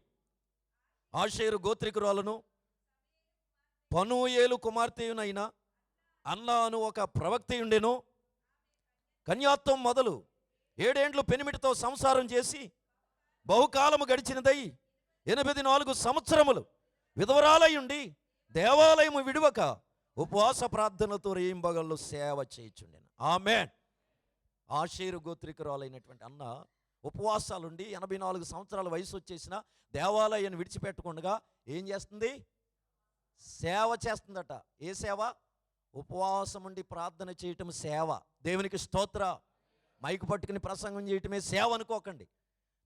ఆషేరు గోత్రికురాలను పనూయేలు కుమార్తెయునైన అన్నా అను ఒక ప్రవక్తయుండెను. కన్యాత్వం మొదలు 7 ఏండ్లు పెనిమిటితో సంసారం చేసి బహుకాలము గడిచినదై 84 సంవత్సరములు విధవరాలయుండి దేవాలయము విడువక ఉపవాస ప్రార్థనతో రేయింబగళ్ళు సేవ చేయుచుండెను. ఆమేన్. ఆషేరు గోత్రికురాలైనటువంటి అన్న ఉపవాసాలుండి 84 సంవత్సరాల వయసు వచ్చేసిన దేవాలయాన్ని విడిచిపెట్టకుండా ఏం చేస్తుంది? సేవ చేస్తుందట. ఏ సేవ? ఉపవాసం ఉండి ప్రార్థన చేయటం సేవ. దేవునికి స్తోత్ర. మైకు పట్టుకుని ప్రసంగం చేయటమే సేవ అనుకోకండి.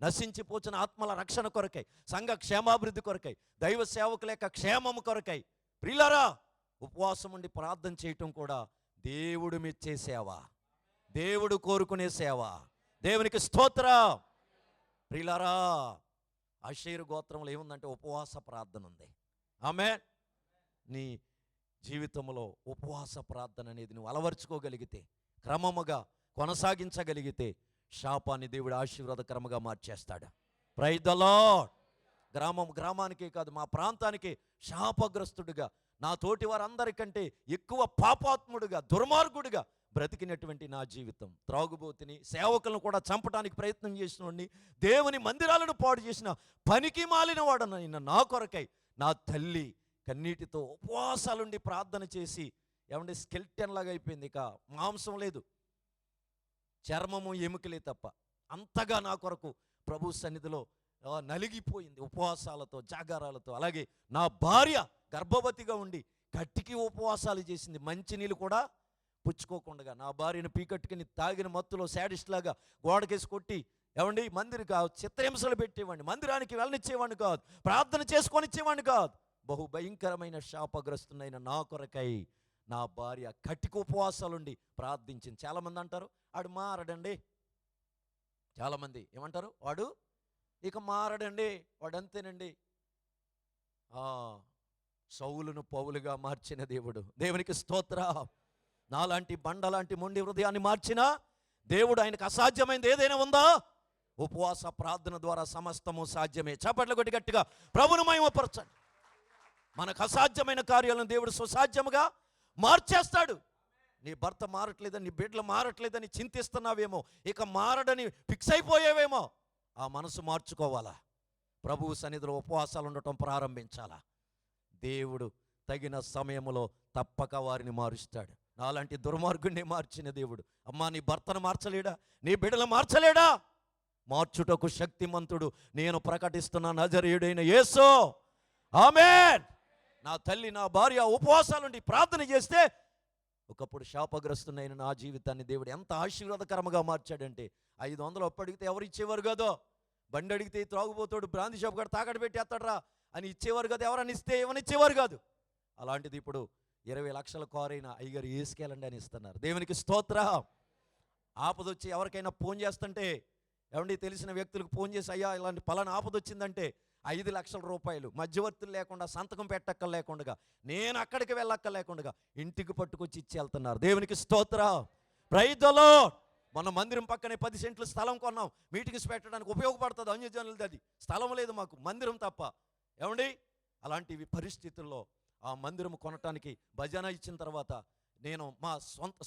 నశించిపోచిన ఆత్మల రక్షణ కొరకై, సంఘ క్షేమాభివృద్ధి కొరకై, దైవ సేవకుల యొక్క క్షేమము కొరకై ప్రియులారా ఉపవాసం ఉండి ప్రార్థన చేయటం కూడా దేవుడు మెచ్చే సేవ, దేవుడు కోరుకునే సేవ. దేవునికి స్తోత్ర. ప్రియులారా, ఆషేరు గోత్రంలో ఏముందంటే ఉపవాస ప్రార్థన ఉంది. ఆమేన్. నీ జీవితంలో ఉపవాస ప్రార్థన అనేది నువ్వు అలవర్చుకోగలిగితే, క్రమముగా కొనసాగించగలిగితే శాపాన్ని దేవుడు ఆశీర్వాదకరముగా మార్చేస్తాడు. Praise the Lord. గ్రామానికే కాదు, మా ప్రాంతానికి శాపగ్రస్తుడిగా, నా తోటి వారందరికంటే ఎక్కువ పాపాత్ముడుగా, దుర్మార్గుడిగా బ్రతికినటువంటి నా జీవితం, త్రాగుబోతుని, సేవకులను కూడా చంపడానికి ప్రయత్నం చేసిన వాడిని, దేవుని మందిరాలను పాడు చేసిన పనికి మాలిన వాడనైన నా కొరకై నా తల్లి కన్నీటితో ఉపవాసాలుండి ప్రార్థన చేసి ఏమంటే స్కెల్టన్ లాగా అయిపోయింది. ఇక మాంసం లేదు, చర్మము ఎముకలే తప్ప. అంతగా నా కొరకు ప్రభు సన్నిధిలో నలిగిపోయింది ఉపవాసాలతో, జాగారాలతో. అలాగే నా భార్య గర్భవతిగా ఉండి కట్టికి ఉపవాసాలు చేసింది, మంచినీళ్ళు కూడా పుచ్చుకోకుండా. నా భార్యను పీకట్టుకుని తాగిన మత్తులో శాడిస్ట్ లాగా గోడకేసి కొట్టి ఏమండి చిత్రహింసలు పెట్టేవాడిని, మందిరానికి వెళ్ళనిచ్చేవాడిని కాదు, ప్రార్థన చేసుకొనిచ్చేవాడిని కాదు. బహు భయంకరమైన శాపగ్రస్తునైన నా కొరకై నా భార్య కట్టికి ఉపవాసాలుండి ప్రార్థించింది. చాలామంది అంటారు వాడు మారడండి. చాలామంది ఏమంటారు? వాడు ఇక మారడండి, వాడు అంతేనండి. సౌలును పౌలుగా మార్చిన దేవుడు, దేవునికి స్తోత్ర. నాలాంటి బండలాంటి మొండి హృదయాన్ని మార్చిన దేవుడు, ఆయనకు అసాధ్యమైనది ఏదైనా ఉందా? ఉపవాస ప్రార్థన ద్వారా సమస్తము సాధ్యమే. చప్పట్లు కొట్టి గట్టిగా ప్రభువును మహిమపరచండి. మనకు అసాధ్యమైన కార్యాలను దేవుడు సుసాధ్యముగా మార్చేస్తాడు. నీ భర్త మారట్లేదని, నీ బిడ్డలు మారట్లేదని చింతిస్తున్నావేమో, ఇక మారడని ఫిక్స్ అయిపోయావేమో. ఆ మనసు మార్చుకోవాలా, ప్రభువు సన్నిధిలో ఉపవాసాలు ఉండటం ప్రారంభించాలా. దేవుడు తగిన సమయంలో తప్పక వారిని మారుస్తాడు. నాలాంటి దుర్మార్గుడిని మార్చిన దేవుడు, అమ్మా నీ భర్తను మార్చలేడా? నీ బిడ్డలు మార్చలేడా? మార్చుటకు శక్తిమంతుడు నేను ప్రకటిస్తున్న నజరేయుడైన యేసు. ఆమేన్. నా తల్లి, నా భార్య ఉపవాసాలుండి ప్రార్థన చేస్తే ఒకప్పుడు శాపగ్రస్తునైన నా జీవితాన్ని దేవుడు ఎంత ఆశీర్వాదకరంగా మార్చాడంటే, 500 అప్పు అడిగితే ఎవరు ఇచ్చేవారు కాదో, బండి అడిగితే త్రాగుపోతాడు, బ్రాంతి షాప్ కూడా తాకట్టు పెట్టి ఎత్తాడరా అని ఇచ్చేవారు కాదు, ఎవరని ఇస్తే ఏమని ఇచ్చేవారు కాదు. అలాంటిది ఇప్పుడు 20 లక్షల కారు అయినా అయ్యగారు వేసుకెళ్ళండి అని ఇస్తున్నారు. దేవునికి స్తోత్రం. ఆపదొచ్చి ఎవరికైనా ఫోన్ చేస్తుంటే, ఏమండి తెలిసిన వ్యక్తులకు ఫోన్ చేసి, అయ్యా ఇలాంటి పలానా ఆపదొచ్చిందంటే 5 లక్షల రూపాయలు మధ్యవర్తులు లేకుండా, సంతకం పెట్టక్కర్ లేకుండా, నేను అక్కడికి వెళ్ళక్కర్ లేకుండా ఇంటికి పట్టుకొచ్చి ఇచ్చి వెళ్తున్నారు. దేవునికి స్తోత్రం. Praise the lord. మన మందిరం పక్కనే 10 సెంట్లు స్థలం కొన్నాం, మీటింగ్స్ పెట్టడానికి ఉపయోగపడుతుంది. అన్యజనులది అది, స్థలం లేదు మాకు, మందిరం తప్ప. ఏమండి అలాంటివి పరిస్థితుల్లో ఆ మందిరం కొనటానికి భజన ఇచ్చిన తర్వాత నేను మా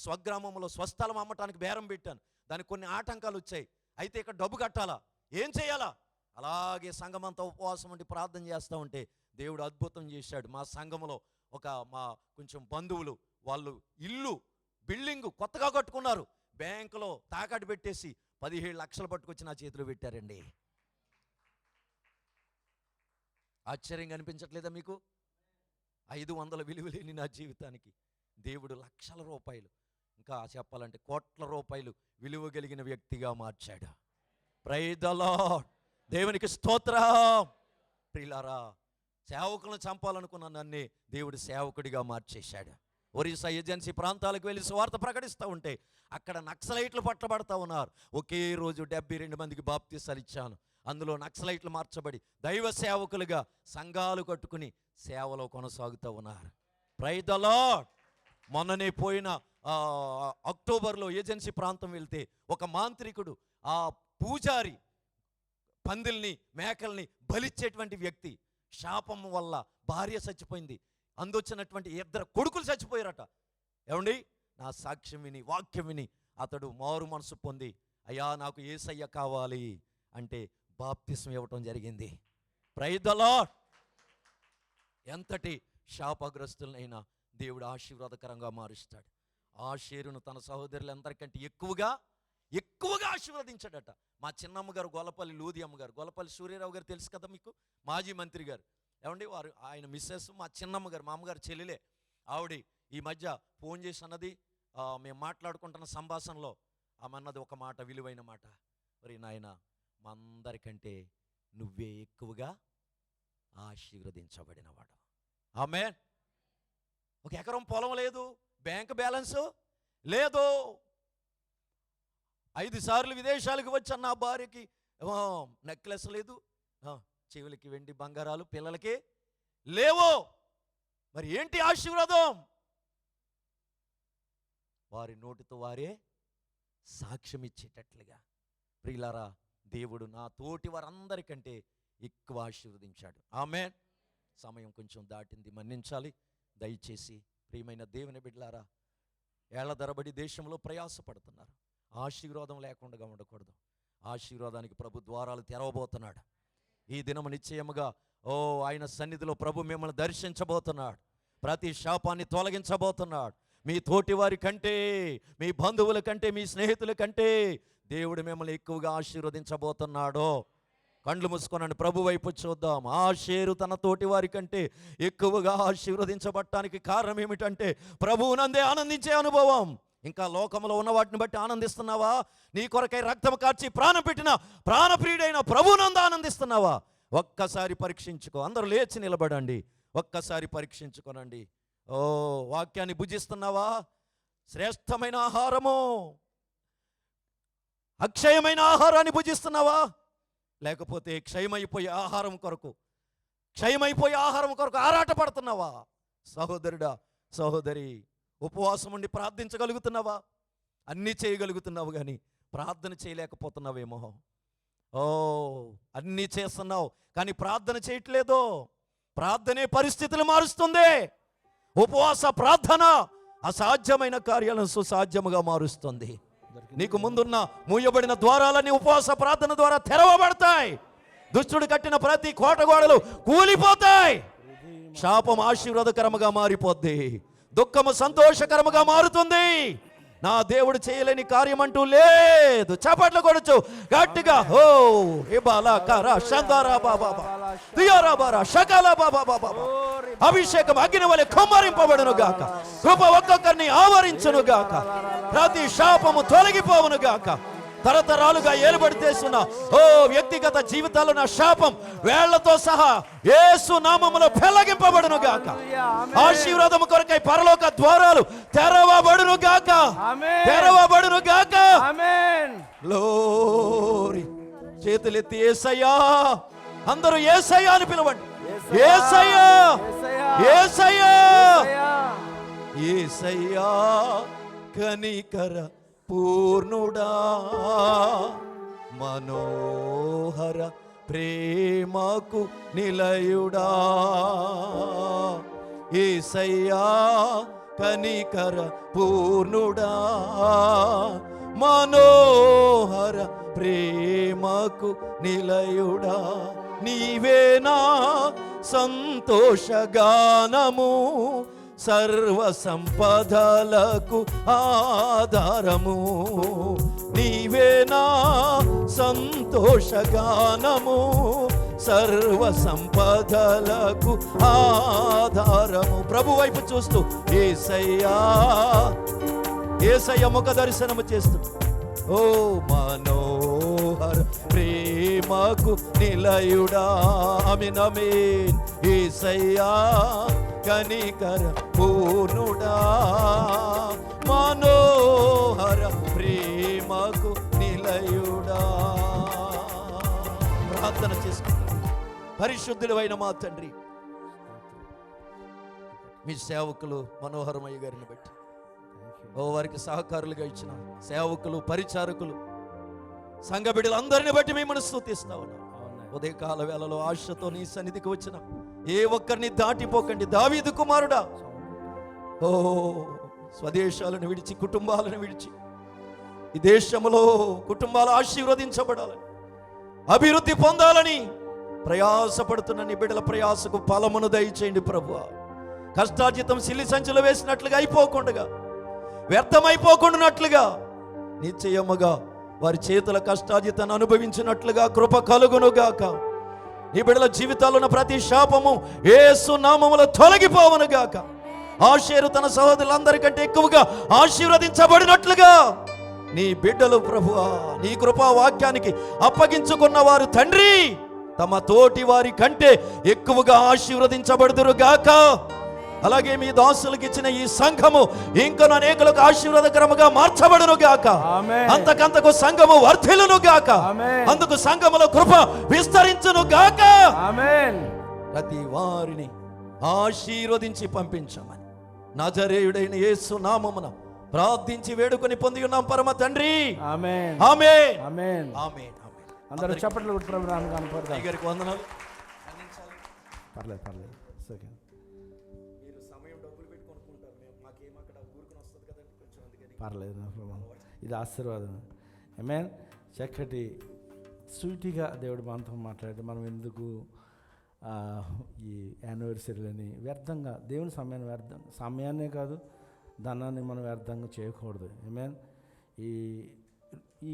స్వగ్రామంలో స్వస్థలం అమ్మటానికి బేరం పెట్టాను. దానికి కొన్ని ఆటంకాలు వచ్చాయి. అయితే ఇక్కడ డబ్బు కట్టాలా, ఏం చేయాలా? అలాగే సంఘమంతా ఉపవాసం ఉండి ప్రార్థన చేస్తూ ఉంటే దేవుడు అద్భుతం చేశాడు. మా సంఘంలో మా కొంచెం బంధువులు వాళ్ళు ఇల్లు బిల్డింగు కొత్తగా కట్టుకున్నారు. బ్యాంకులో తాకట్టు పెట్టేసి 17 లక్షలు పట్టుకొచ్చి నా చేతిలో పెట్టారండి. ఆశ్చర్యంగా అనిపించట్లేదా మీకు? 500 విలువ లేని నా జీవితానికి దేవుడు లక్షల రూపాయలు, ఇంకా చెప్పాలంటే కోట్ల రూపాయలు విలువ కలిగిన వ్యక్తిగా మార్చాడు. Praise the lord. దేవునికి స్తోత్రం. ప్రియులారా, సేవకులను చంపాలనుకున్న నన్నే దేవుడు సేవకుడిగా మార్చేశాడు. ఒరిస్సా ఏజెన్సీ ప్రాంతాలకు వెళ్ళి సువార్త ప్రకటిస్తూ ఉంటే అక్కడ నక్సలైట్లు పట్టబడతా ఉన్నారు. ఒకే రోజు 72 మందికి బాప్తీసాలు ఇచ్చాను. అందులో నక్సలైట్లు మార్చబడి దైవ సేవకులుగా సంఘాలు కట్టుకుని సేవలో కొనసాగుతూ ఉన్నారు. Praise the lord. మొన్ననే పోయిన అక్టోబర్లో ఏజెన్సీ ప్రాంతం వెళ్తే ఒక మాంత్రికుడు, ఆ పూజారి పందిల్ని మేకల్ని బలిచ్చేటువంటి వ్యక్తి, శాపం వల్ల భార్య చచ్చిపోయింది, అందొచ్చినటువంటి 2 కొడుకులు చచ్చిపోయారట. ఏమండి నా సాక్ష్యం విని వాక్యం విని అతడు మారు మనసు పొంది, అయ్యా నాకు యేసయ్య కావాలి అంటే బాప్తిస్మం ఇవ్వటం జరిగింది. Praise the lord. ఎంతటి శాపగ్రస్తులైనా దేవుడు ఆశీర్వాదకరంగా మారుస్తాడు. ఆషేరును తన సహోదరులందరికంటే ఎక్కువగా ఆశీర్వదించాడట. మా చిన్నమ్మగారు గొల్లపల్లి లూది అమ్మగారు, గొల్లపల్లి సూర్యరావు గారు తెలుసు కదా మీకు, మాజీ మంత్రి గారు. ఏమండి ఆయన మిస్సెస్ మా చిన్నమ్మగారు, మా అమ్మగారు చెల్లెలే. ఆవిడ ఈ మధ్య ఫోన్ చేసి అన్నది, మేము మాట్లాడుకుంటున్న సంభాషణలో ఆమె అన్నది ఒక మాట, విలువైన మాట, మరి నాయన మా అందరికంటే నువ్వే ఎక్కువగా ఆశీర్వదించబడినవాడు. ఆమేన్. 1 ఎకరం పొలం లేదు, బ్యాంక్ బ్యాలెన్స్ లేదు, 5 సార్లు విదేశాలకు వచ్చి నా భార్యకి నెక్లెస్ లేదు, చెవులకి వెండి బంగారాలు పిల్లలకి లేవు. మరి ఏంటి ఆశీర్వాదం? వారి నోటితో వారే సాక్ష్యం ఇచ్చేటట్లుగా. ప్రియులారా, దేవుడు నా తోటి వారందరికంటే ఎక్కువ ఆశీర్వదించాడు. ఆమేన్. సమయం కొంచెం దాటింది, మన్నించాలి దయచేసి. ప్రియమైన దేవుని బిడ్డలారా, ఏళ్ల తరబడి దేశంలో ప్రయాసపడుతున్నారు. ఆశీర్వాదం లేకుండా ఉండకూడదు. ఆశీర్వాదానికి ప్రభు ద్వారాలు తెరవబోతున్నాడు. ఈ దినము నిశ్చయముగా ఆయన సన్నిధిలో ప్రభు మిమ్మల్ని దర్శించబోతున్నాడు. ప్రతి శాపాన్ని తొలగించబోతున్నాడు. మీ తోటి వారి కంటే, మీ బంధువుల కంటే, మీ స్నేహితుల కంటే దేవుడు మిమ్మల్ని ఎక్కువగా ఆశీర్వదించబోతున్నాడు. కండ్లు మూసుకొనండి, ప్రభు వైపు చూద్దాం. ఆషేరు తన తోటి వారి కంటే ఎక్కువగా ఆశీర్వదించబడటానికి కారణం ఏమిటంటే ప్రభువునందే ఆనందించే అనుభవం. ఇంకా లోకంలో ఉన్న వాటిని బట్టి ఆనందిస్తున్నావా? నీ కొరకై రక్తం కార్చి ప్రాణం పెట్టిన ప్రాణప్రియుడైన ప్రభువునందు ఆనందిస్తున్నావా? ఒక్కసారి పరీక్షించుకో. అందరూ లేచి నిలబడండి, ఒక్కసారి పరీక్షించుకోనండి. వాక్యాన్ని భుజిస్తున్నావా? శ్రేష్టమైన ఆహారము, అక్షయమైన ఆహారాన్ని భుజిస్తున్నావా? లేకపోతే క్షయమైపోయే ఆహారం కొరకు ఆరాటపడుతున్నావా? సహోదరుడా, సహోదరి, ఉపవాసం ఉండి ప్రార్థించగలుగుతున్నావా? అన్నీ చేయగలుగుతున్నావు కానీ ప్రార్థన చేయలేకపోతున్నావేమో. అన్నీ చేస్తున్నావు కానీ ప్రార్థన చేయట్లేదు. ప్రార్థనే పరిస్థితులు మారుస్తుంది. ఉపవాస ప్రార్థన అసాధ్యమైన కార్యాలను సుసాధ్యముగా మారుస్తుంది. నీకు ముందున్న మూయబడిన ద్వారాలన్నీ ఉపవాస ప్రార్థన ద్వారా తెరవబడతాయి. దుష్టుడు కట్టిన ప్రతి కోటగోడలు కూలిపోతాయి. శాపం ఆశీర్వాదకరముగా మారిపోద్ది, దుఃఖము సంతోషకరముగా మారుతుంది. నా దేవుడు చేయలేని కార్యం అంటూ లేదు. చప్పట్లు కొడుచు గట్టిగా. అభిషేకం అగ్ని వలె కుమ్మరింపబడును గాక. కృప ఒక్కొక్కరిని ఆవరించును గాక. ప్రతి శాపము తొలగిపోవును గాక. తరతరాలుగా ఏలుబడితేస్తున్న ఓ వ్యక్తిగత జీవితాల్లో నా శాపం వేళ్లతో సహా యేసు నామములో పెళ్లగింపబడును గాక. ఆశీర్వాదము కొరకై పరలోక ద్వారాలు తెరవబడును గాక, తెరవబడును గాక. గ్లోరీ. చేతులెత్తి యేసయ్యా, అందరూ యేసయ్యా అని పిలవండి. యేసయ్యా, యేసయ్యా, యేసయ్యా కనికర పూర్ణుడా, మనోహర ప్రేమకు నిలయుడా. యేసయ్యా కనికర పూర్ణుడా, మనోహర ప్రేమకు నిలయుడా. నీవేనా సంతోషగానము, సర్వ సంపదలకు ఆధారము. నీవేనా సంతోషగానము, సర్వ సంపదలకు ఆధారము. ప్రభు వైపు చూస్తూ యేసయ్యా, యేసయ్య ముఖ దర్శనము చేస్తూ ఓ మనోహర ప్రేమకు నిలయుడా. ఆమేన్, ఆమేన్. యేసయ్యా కనికర పూర్ణుడా, మనోహర ప్రేమకు నిలయుడా. ప్రార్థన చేసుకుంటాం. పరిశుద్ధుడు అయిన మా తండ్రి, మీ సేవకులు మనోహరమయ్య గారిని బట్టి, ఓ వారికి సహకారులుగా ఇచ్చిన సేవకులు, పరిచారకులు, సంఘ బిడ్డలందరిని బట్టి మిమ్మల్ని స్తుతిస్తా ఉన్నాం. ఉదయకాల వేళలో ఆశతో నీ సన్నిధికి వచ్చిన ఏ ఒక్కరిని దాటిపోకండి. దావీదు కుమారుడా, ఓ స్వదేశాలను విడిచి, కుటుంబాలను విడిచి ఈ దేశంలో కుటుంబాలు ఆశీర్వదించబడాలని, అభివృద్ధి పొందాలని ప్రయాసపడుతున్న నీ బిడ్డల ప్రయాసకు ఫలమును దయచేయండి ప్రభువా. కష్టార్జితం సిల్లి సంచులు వేసినట్లుగా అయిపోకుండా, వ్యర్థమైపోకుండానట్లుగా, నిశ్చయముగా వారి చేతుల కష్టార్జితాన్ని అనుభవించినట్లుగా కృప కలుగునుగాక. నీ బిడ్డల జీవితాల్లో ఉన్న ప్రతి శాపము యేసు నామములో తొలగిపోవునుగాక. ఆషేరు తన సహోదరులందరికంటే ఎక్కువగా ఆశీర్వదించబడినట్లుగా నీ బిడ్డలు ప్రభువా నీ కృపా వాక్యానికి అప్పగించుకున్న వారు తండ్రి తమ తోటి వారి కంటే ఎక్కువగా ఆశీర్వదించబడుదురుగాక. అలాగే మీ దాసులకు ఇచ్చిన ఈ సంఘము ఇంకను అనేకులకు ఆశీర్వాదకరముగా మార్చబడును గాక. అంతకంతకు సంఘము వర్ధిల్లును గాక. అందుకు సంఘములో కృప విస్తరించును గాక. ప్రతి వారిని ఆశీర్వదించి పంపించమని నజరేయుడైన యేసు నామమున ప్రార్థించి వేడుకొని పొంది ఉన్నాం పరమ తండ్రి. ఆమేన్, ఆమేన్, ఆమేన్, ఆమేన్. అందరూ చప్పట్లు కొట్టుకుని కనపడతారు. గారికి వందనాలు. పర్లేదు పర్లేదు, మీరు సమయం డబ్బులు పెట్టి కొనుక్కుంటారు, మాకేం అక్కడ ఊరుకుని వస్తుంది కదండి కొంచెం, అందుకని పర్లేదు. ఇది ఆశీర్వాదం. ఆమేన్. చక్కటి సూటిగా దేవుడు మనతో మాట్లాడి మనం ఎందుకు ఈ యానివర్సరీలని వ్యర్థంగా దేవుని సమయాన్నే కాదు ధనాన్ని మనం వ్యర్థంగా చేయకూడదు. ఆమేన్. ఈ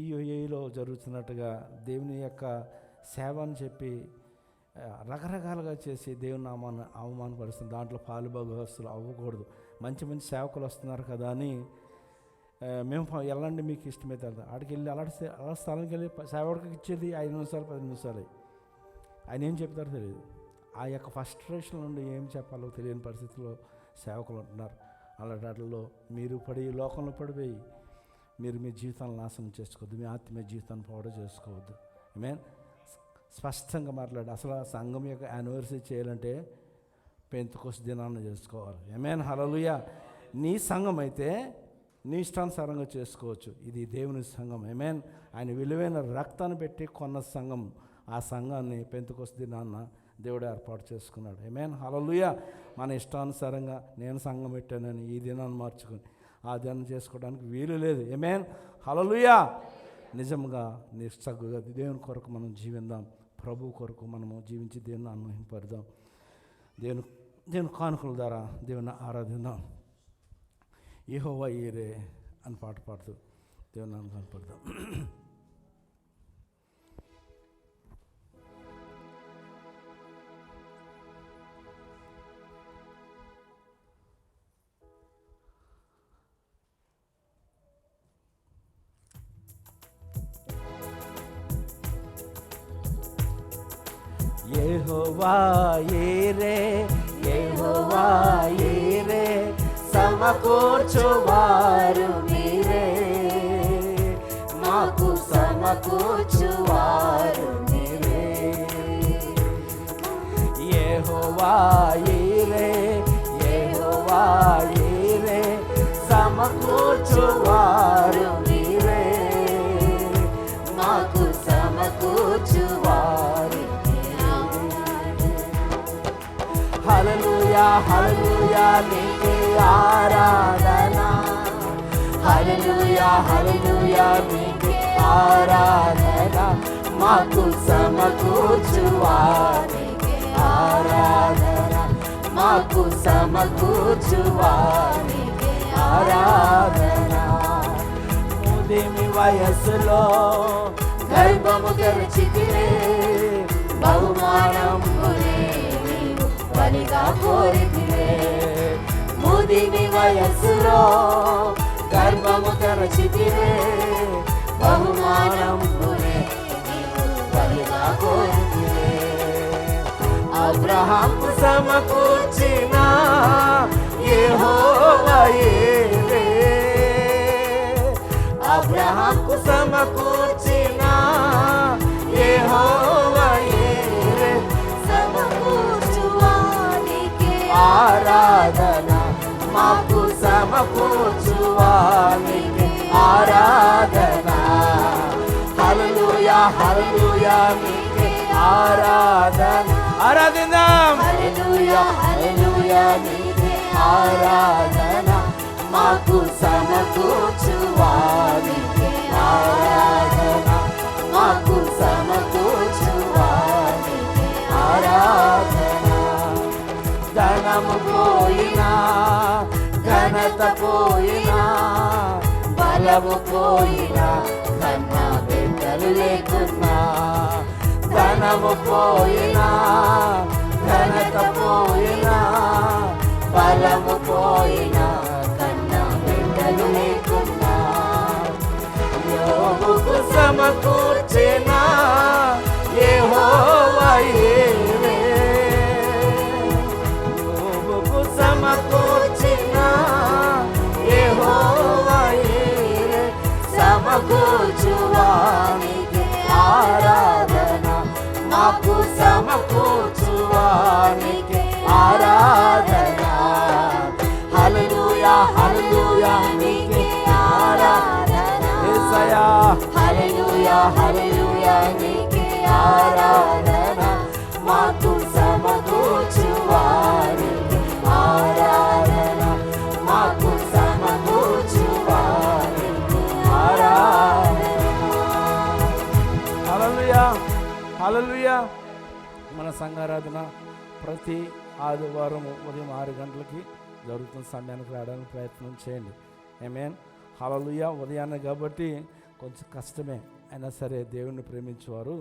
యూఏఈలో జరుగుతున్నట్టుగా దేవుని యొక్క సేవ అని చెప్పి రకరకాలుగా చేసి దేవుని నామాన్ని అవమానపరుస్తుంది. దాంట్లో పాలుభాగస్తులు అవ్వకూడదు. మంచి మంచి సేవకులు వస్తున్నారు కదా అని మేము వెళ్ళండి మీకు ఇష్టమైతే ఆడికి వెళ్ళి అలా స్థలానికి వెళ్ళి సేవకుడికి ఇచ్చేది 5 నిమిషాలు 10 నిమిషాలు. ఆయన ఏం చెప్తారో తెలియదు. ఆ యొక్క ఫ్రస్ట్రేషన్ నుండి ఏం చెప్పాలో తెలియని పరిస్థితుల్లో సేవకులు ఉంటున్నారు. అలాంటి వాటిల్లో మీరు లోకంలో పడిపోయి మీరు మీ జీవితాన్ని నాశనం చేసుకోవద్దు, మీ ఆత్మీయ జీవితాన్ని పాడు చేసుకోవద్దు. ఆమేన్. స్పష్టంగా మాట్లాడి అసలు ఆ సంఘం యొక్క యానివర్సరీ చేయాలంటే పెంతెకోస్తు దినాన్ని చేసుకోవాలి. ఆమేన్. హల్లెలూయా. నీ సంఘం అయితే నీ ఇష్టానుసారంగా చేసుకోవచ్చు. ఇది దేవుని సంఘం. ఆమేన్. ఆయన విలువైన రక్తాన్ని పెట్టి కొన్న సంఘం. ఆ సంఘాన్ని పెంతెకోస్తు దినాన్న దేవుడు ఏర్పాటు చేసుకున్నాడు. ఆమేన్. హల్లెలూయా. మన ఇష్టానుసారంగా నేను సంఘం పెట్టానని ఈ దినాన్ని మార్చుకొని ఆ దినాన్ని చేసుకోవడానికి వీలు లేదు. ఆమేన్. హల్లెలూయా. నిజంగా నిశ్చగ్గుగా దేవుని కొరకు మనం జీవిద్దాం. ప్రభు కొరకు మనము జీవించి దేవుని అన్వయింపడదాం. దేవుని కానుకల ద్వారా దేవుని ఆరాధిద్దాం. యెహోవా ఈరే అని పాట పాడుతూ దేవుని కనపడదాం. యెహోవా యీరే, యెహోవా యీరే, సమకూర్చువారు మీరే, మాకు సమకూర్చువారు మీరే. యెహోవా యీరే, యెహోవా యీరే, సమకూర్చువారు మీరే, మాకు సమకూర్చువారు. హల్లెలూయా హల్లెలూయా నీకే ఆరాధన, హల్లెలూయా హల్లెలూయా నీకే ఆరాధన, మాకు సమకూర్చువారికి ఆరాధన, మాకు సమకూర్చువారికి ఆరాధన. ముదిమి వయస్సులో గర్భము తెరచితివే, బహుమానం బలిగా కోరితివే. ముదిమి వయస్సులో గర్భము తెరచితివే, బహుమానం బలిగా కోరితివే. అబ్రహాము సమకూర్చిన యెహోవా యీరే, అబ్రహాము సమకూర్చిన యెహోవా యీరే, సమకూర్చువానికి ఆరాధన, మాకు సమకూర్చువానికి ఆరాధన. హల్లెలూయా హల్లెలూయా నీకే ఆరాధన. ఆరాధిద్దాం. హల్లెలూయా హల్లెలూయా నీకే ఆరాధన, మాకు సమకూర్చువానికి ఆరాధన, మాకు సమకూర్చువానికి ఆరాధన. ధనము పోయినా, ఘనత పోయినా, బలము పోయినా, కన్నా బిడ్డలు లేకున్నా. ధనము పోయినా, ఘనత పోయినా, బలము పోయినా, కన్నా బిడ్డలు లేకున్నా. యోబుకు సమకూర్చిన యెహోవా యీరే, యోబుకు సమకూర్చిన యెహోవా యీరే, సమకూర్చువానికి ఆరాధన, మాకు సమకూర్చువానికి ఆరాధన. హల్లెలూయా హల్లెలూయా నీకే ఆరాధన యేసయ్యా, హల్లెలూయా హల్లెలూయా నీకే ఆరాధన, మాకు సమకూర్చువానికి ఆరాధన, మాకు సమకూర్చువానికి ఆరాధన. హల్లెలూయా హల్లెలూయా. మన సంఘారాధన ప్రతి ఆదివారం ఉదయం 6 గంటలకి జరుగుతున్న సమయానికి రావడానికి ప్రయత్నం చేయండి. ఆమేన్. హల్లెలూయా. ఉదయాన్నే కాబట్టి కొంచెం కష్టమే, అయినా సరే దేవుణ్ణి ప్రేమించేవారు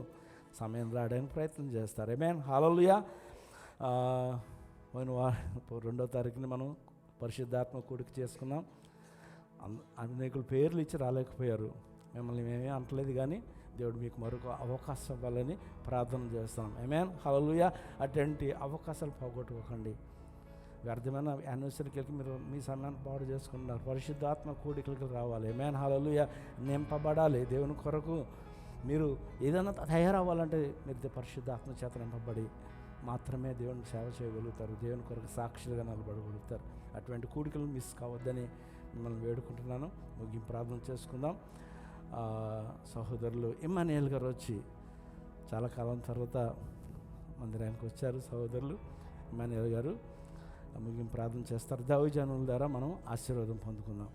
సమయం రావడానికి ప్రయత్నం చేస్తారు. ఆమేన్. హల్లెలూయా. పోయిన 2వ తారీఖుని మనం పరిశుద్ధాత్మ కూడిక చేసుకున్నాం. అనేకులు పేర్లు ఇచ్చి రాలేకపోయారు, మిమ్మల్ని మేమే అంటలేదు, కానీ దేవుడు మీకు మరొక అవకాశం ఇవ్వాలని ప్రార్థన చేస్తున్నాం. ఆమేన్. హల్లెలూయా. అటువంటి అవకాశాలు పోగొట్టుకోకండి. వ్యర్థమైన యానివర్సరీకి మీరు మీ సమయాన్ని పాడు చేసుకుంటున్నారు. పరిశుద్ధాత్మ కూడికలకి రావాలి. ఆమేన్. హల్లెలూయా. నింపబడాలి దేవుని కొరకు. మీరు ఏదైనా తయారవ్వాలంటే మీరు పరిశుద్ధాత్మ చేత నింపబడి మాత్రమే దేవుని సేవ చేయగలుగుతారు, దేవుని కొరకు సాక్షులుగా నిలబడగలుగుతారు. అటువంటి కూడికలు మిస్ కావద్దని మిమ్మల్ని వేడుకుంటున్నాను. ముగింపు ప్రార్థన చేసుకుందాం. సహోదరులు ఇమ్మానుయేల్ గారు వచ్చి చాలా కాలం తర్వాత మందిరానికి వచ్చారు. సహోదరులు ఇమ్మానుయేల్ గారు ముగింపు ప్రార్థన చేస్తారు. దైవజనుల ద్వారా మనం ఆశీర్వాదం పొందుకుందాం.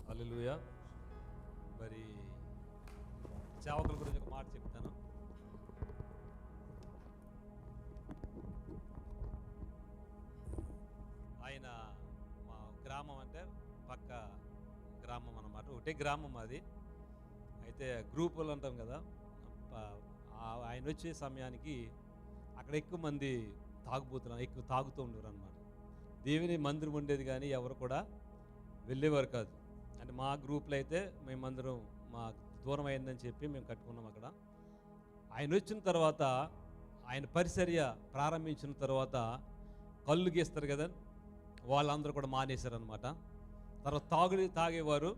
హల్లెలూయా. మరి సేవకుల గురించి ఒక మాట చెప్తాను. ఆయన మా గ్రామం అంటే పక్క గ్రామం అన్నమాట, ఒకటే గ్రామం అది. అయితే గ్రూపులు అంటాం కదా, ఆయన వచ్చే సమయానికి అక్కడ ఎక్కువ మంది ఎక్కువ తాగుతూ ఉండరు అన్నమాట. దేవుని మందిరం ఉండేది కానీ ఎవరు కూడా వెళ్ళేవారు కాదు. అంటే మా గ్రూప్లో అయితే మేమందరం మా దూరం అయిందని చెప్పి మేము కట్టుకున్నాం అక్కడ. ఆయన వచ్చిన తర్వాత ఆయన పరిచర్య ప్రారంభించిన తర్వాత కళ్ళు గీస్తారు కదా, వాళ్ళందరూ కూడా మానేశారనమాట. తర్వాత తాగేవారు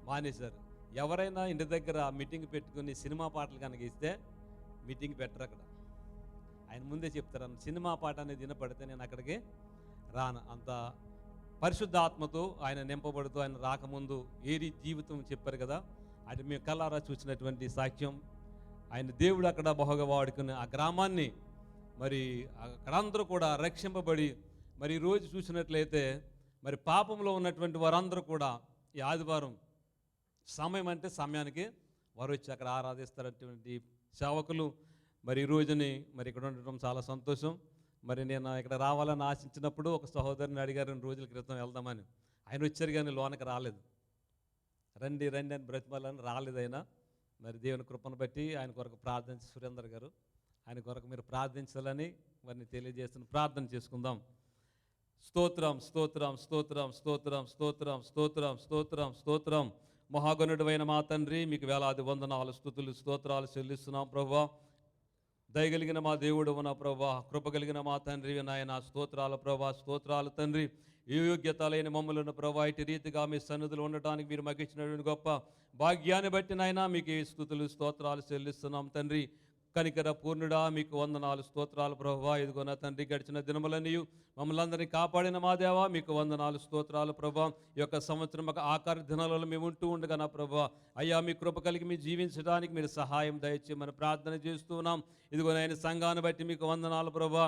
మానేశారు. ఎవరైనా ఇంటి దగ్గర మీటింగ్ పెట్టుకుని సినిమా పాటలు కనుక ఇస్తే మీటింగ్ పెట్టరు అక్కడ. ఆయన ముందే చెప్తారు, సినిమా పాట అనేది వినపడితే నేను అక్కడికి రాను. అంత పరిశుద్ధ ఆత్మతో ఆయన నింపబడుతూ ఆయన రాకముందు ఏ జీవితం చెప్పారు కదా, అది మేము కళ్ళారా చూసినటువంటి సాక్ష్యం. ఆయన దేవుడు అక్కడ బహుగా వాడుకుని ఆ గ్రామాన్ని మరి అక్కడందరూ కూడా రక్షింపబడి, మరి ఈరోజు చూసినట్లయితే మరి పాపంలో ఉన్నటువంటి వారందరూ కూడా ఈ ఆదివారం సమయం అంటే సమయానికి వారు వచ్చి అక్కడ ఆరాధిస్తారటువంటి సేవకులు మరి ఈ రోజుని మరి ఇక్కడ ఉండటం చాలా సంతోషం. మరి నేను ఇక్కడ రావాలని ఆశించినప్పుడు ఒక సహోదరుని అడిగారు 2 రోజుల క్రితం వెళ్దామని. ఆయన వచ్చారు కానీ లోనకి రాలేదు. రండి రండి అని బ్రతిమాలని రాలేదు ఆయన. మరి దేవుని కృపను బట్టి ఆయన కొరకు ప్రార్థించి సురేందర్ గారు ఆయన కొరకు మీరు ప్రార్థించాలని వారిని తెలియజేస్తున్న ప్రార్థన చేసుకుందాం. స్తోత్రం స్తోత్రం స్తోత్రం స్తోత్రం స్తోత్రం స్తోత్రం స్తోత్రం స్తోత్రం. మహాగణుడైన మా తండ్రి, మీకు వేలాది వందనాలు స్తుతులు స్తోత్రాలు చెల్లిస్తున్నాం ప్రభువా. దయగలిగిన మా దేవుడు నా ప్రభువా, కృపగలిగిన మా తండ్రి నాయన స్తోత్రాలు ప్రభువా, స్తోత్రాలు తండ్రి. ఏ యోగ్యత లేని మమ్మలను ప్రభువా ఇటు రీతిగా మీ సన్నిధిలో ఉండటానికి మీరు మాకు ఇచ్చినటువంటి గొప్ప భాగ్యాన్ని బట్టి నాయన మీకు స్తుతులు స్తోత్రాలు చెల్లిస్తున్నాం తండ్రి. కనికర పూర్ణుడా మీకు వందనాలు స్తోత్రాలు ప్రభువా. ఇదిగో నా తండ్రి గడిచిన దినములన్నీ మమ్మల్ని అందరినీ కాపాడిన మా దేవా మీకు వందనాలు స్తోత్రాలు ప్రభువా. ఈ యొక్క సంవత్సరం ఒక ఆఖరి దినాలలో మేము ఉంటూ ఉండగా నా ప్రభువా అయ్యా మీ కృప కలిగి మీ జీవించడానికి మీరు సహాయం దయచేయమని ప్రార్థన చేస్తున్నాం. ఇదిగో ఆయన సంఘాన్ని బట్టి మీకు వందనాలు ప్రభువా.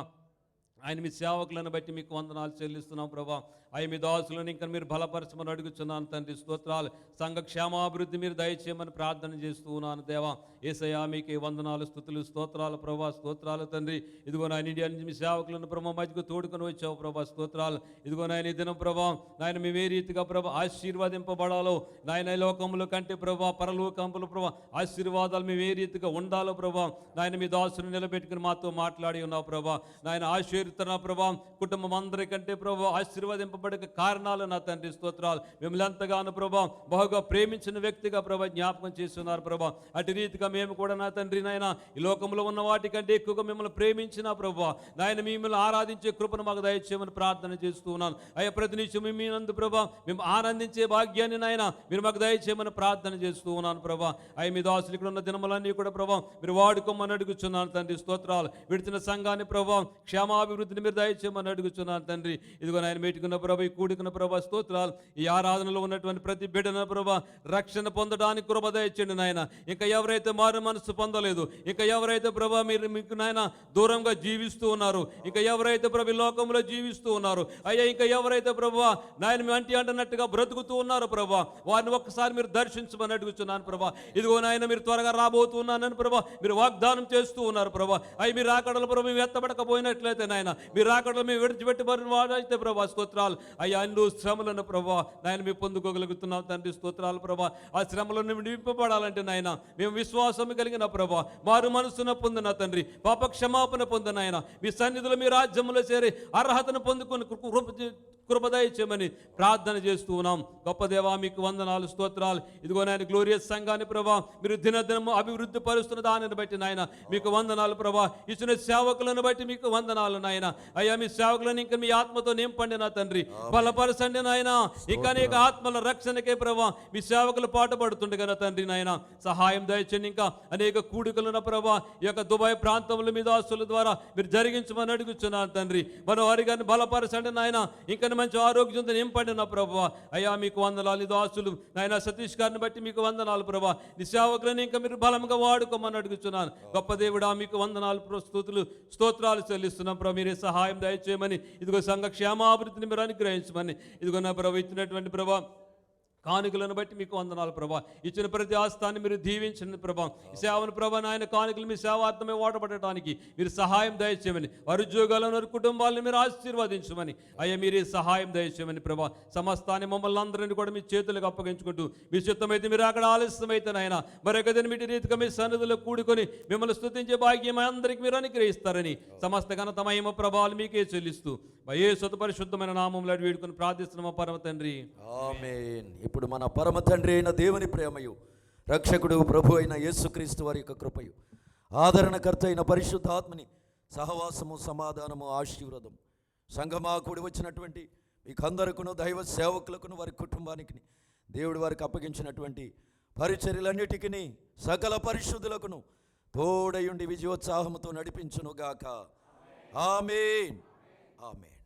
ఆయన మీ సేవకులను బట్టి మీకు వందనాలు చెల్లిస్తున్నాం ప్రభా. అయ్యి మీ దాసులను ఇంకా మీరు బలపరచమని అడుగుతున్నాను తండ్రి. స్తోత్రాలు. సంఘ క్షేమాభివృద్ధి మీరు దయచేయమని ప్రార్థన చేస్తూ ఉన్నాను దేవా. యేసయ్యా మీకే వందనాలు స్తుతులు స్తోత్రాలు ప్రభా. స్తోత్రాలు తండ్రి. ఇదిగో నాయన ఇండియా నుంచి మీ సేవకులను ప్రభా మధ్యకు తోడుకొని వచ్చావు ప్రభా. స్తోత్రాలు. ఇదిగో నాయన ఈ దినం ప్రభా నాయన మేము ఏ రీతిగా ప్రభా ఆశీర్వాదింపబడాలో నాయన లోకముల కంటే ప్రభా పరలోకంపుల ప్రభా ఆశీర్వాదాలు మేము ఏ రీతిగా ఉండాలో ప్రభా నాయన మీ దాసును నిలబెట్టుకుని మాతో మాట్లాడి ఉన్నావు ప్రభా. నాయన ఆశీర్వదిస్తున్న ప్రభా కుటుంబం అందరికంటే ప్రభా ఆశీర్వాదింపబడే కారణాలు నా తండ్రి స్తోత్రాలు. మిమ్మల్ని ఎంతగానో ప్రభా బహుగా ప్రేమించిన వ్యక్తిగా ప్రభా జ్ఞాపకం చేస్తున్నారు ప్రభా. అటు రీతిగా మేము కూడా నా తండ్రి నాయన ఈ లోకంలో ఉన్న వాటికంటే ఎక్కువగా మిమ్మల్ని ప్రేమించిన ప్రభా నాయన మిమ్మల్ని ఆరాధించే కృపను మాకు దయచేయమని ప్రార్థన చేస్తూ ఉన్నాను. అయ్యా ప్రతి నిమిషం మీ నందు ప్రభా మేము ఆనందించే భాగ్యాన్ని నాయన మీరు మాకు దయచేయమని ప్రార్థన చేస్తూ ఉన్నాను ప్రభా. అయ్యా మీ దాసులు ఇక్కడ ఉన్న దినములన్నీ కూడా ప్రభా మీరు వాడుకోమని అడుగుచున్నాను తండ్రి. స్తోత్రాలు. విడిచిన సంఘాన్ని ప్రభా క్షేమాభివృద్ధిని మీరు దయచేయమని అడుగుచున్నాను తండ్రి. ఇదిగో నాయన మేటుకున్న ప్రభా ఈ కూడుకున్న ప్రభా స్తోత్రాలు. ఈ ఆరాధనలో ఉన్నటువంటి ప్రతి బిడ్డన ప్రభా రక్షణ పొందడానికి కృప దయచేయండి నాయన. ఇంకా ఎవరైతే మారు మనసు పొందలేదు, ఇంకా ఎవరైతే ప్రభా మీరు మీకు నాయన దూరంగా జీవిస్తూ ఉన్నారు, ఇంకా ఎవరైతే ప్రభు లోకంలో జీవిస్తూ ఉన్నారు అయ్యా, ఇంకా ఎవరైతే ప్రభా నాయన మీ అంటున్నట్టుగా బ్రతుకుతూ ఉన్నారు ప్రభా వారిని ఒక్కసారి మీరు దర్శించమని అడుగుతున్నాను ప్రభా. ఇదిగో నాయన మీరు త్వరగా రాబోతున్నానని ప్రభా మీరు వాగ్దానం చేస్తూ ఉన్నారు ప్రభా. అవి మీరు రాకడలు ప్రభు మేము ఎత్తబడకపోయినట్లయితే నాయన మీరు రాకడలు మేము విడిచిపెట్టబడిన వాడైతే ప్రభా స్తోత్రాలు. అయ్యా అన్ని శ్రమలను ప్రభా నాయన మేము పొందుకోగలుగుతున్నాం తండ్రి. స్తోత్రాలు ప్రభా. ఆ శ్రమలను నింపబడాలంటే నాయన మేము విశ్వాసం కలిగిన ప్రభా మారు మనసున పొందిన తండ్రి పాప క్షమాపణ పొందిన ఆయన మీ సన్నిధిలో మీ రాజ్యంలో చేరి అర్హతను పొందుకొని కృపదయచేయమని ప్రార్థన చేస్తూ ఉన్నాం. గొప్ప దేవా మీకు వందనాలు స్తోత్రాలు. ఇదిగో నాయన గ్లోరియస్ సంఘాన్ని ప్రభా మీరు దినదినము అభివృద్ధి పరుస్తున్న దానిని బట్టి నాయన మీకు వందనాలు ప్రభా. ఇచ్చిన సేవకులను బట్టి మీకు వందనాలు నాయన. అయ్యా మీ సేవకులను ఇంకా మీ ఆత్మతో నింపండి నా తండ్రి. బలపరచండి నాయన. ఇంకా అనేక ఆత్మల రక్షణకే ప్రభా మీ సేవకులు పాటుపడుతుండగా నా తండ్రి నాయన సహాయం దయచేయండి. ఇంకా అనేక కూడికలున్న ప్రభా ఈ యొక్క దుబాయ్ ప్రాంతంలో మీ దాసుల ద్వారా మీరు జరిగించమని అడుగుతున్నాను తండ్రి. మనం వారి గారిని బలపరచండి నాయన. ఇంకా మంచి ఆరోగ్యంతో నింపండి నా ప్రభా. అయ్యా మీకు వందనాలు. దాసులు నాయన సతీష్ గారిని బట్టి మీకు వందనాలు ప్రభా. నీ సేవకులను ఇంకా మీరు బలంగా వాడుకోమని అడుగుతున్నాను. గొప్ప దేవుడా మీకు వందనాలు స్తుతులు స్తోత్రాలు చెల్లిస్తున్నాం ప్రభా. మీరే సహాయం దయచేయమని ఇదిగో సంఘ క్షేమాభివృద్ధిని మీరు అనుగ్రహించమని ఇదిగో నా ప్రభా ఇచ్చినటువంటి ప్రభా కానుకలను బట్టి మీకు వందనాలు ప్రభా. ఇచ్చిన ప్రతి ఆస్థాన్ని మీరు దీవించండి ప్రభా. ఈ సేవను ప్రభా నాయన కానుకలు మీ సేవార్థమే వాడబడటానికి మీరు సహాయం దయచేయమని వారి ఉద్యోగాలను వారి కుటుంబాలను మీరు ఆశీర్వదించమని అయ్యా మీరే సహాయం దయచేయమని ప్రభా. సమస్తాన్ని మమ్మల్ని అందరినీ కూడా మీ చేతులకు అప్పగించుకుంటూ మీ చిత్తమైతే మీరు అక్కడ ఆలస్యమైతే నాయన మరొక దినమిటి రీతిగా మీ సన్నిధిలో కూడుకొని మిమ్మల్ని స్తుతించే భాగ్యం అందరికీ మీరు అనుగ్రహిస్తారని సమస్త ఘనత మహిమ ప్రభావాలు మీకే చెల్లిస్తూ యేసు పరిశుద్ధమైన నామములో వేడుకొని ప్రార్థిస్తున్నాము పరమ తండ్రి. ఆమేన్. ఇప్పుడు మన పరమ తండ్రి అయిన దేవుని ప్రేమయు, రక్షకుడు ప్రభు అయిన యేసుక్రీస్తు వారి యొక్క కృపయు, ఆదరణకర్త అయిన పరిశుద్ధాత్మని సహవాసము, సమాధానము, ఆశీర్వాదం సంఘమా కూడి వచ్చినటువంటి మీకందరికను, దైవ సేవకులకును, వారి కుటుంబానికి, దేవుడు వారికి అప్పగించినటువంటి పరిచర్యలన్నిటికీ, సకల పరిశుద్ధులకును తోడయుండి విజయోత్సాహముతో నడిపించునుగాక. ఆమేన్. ఆమేన్.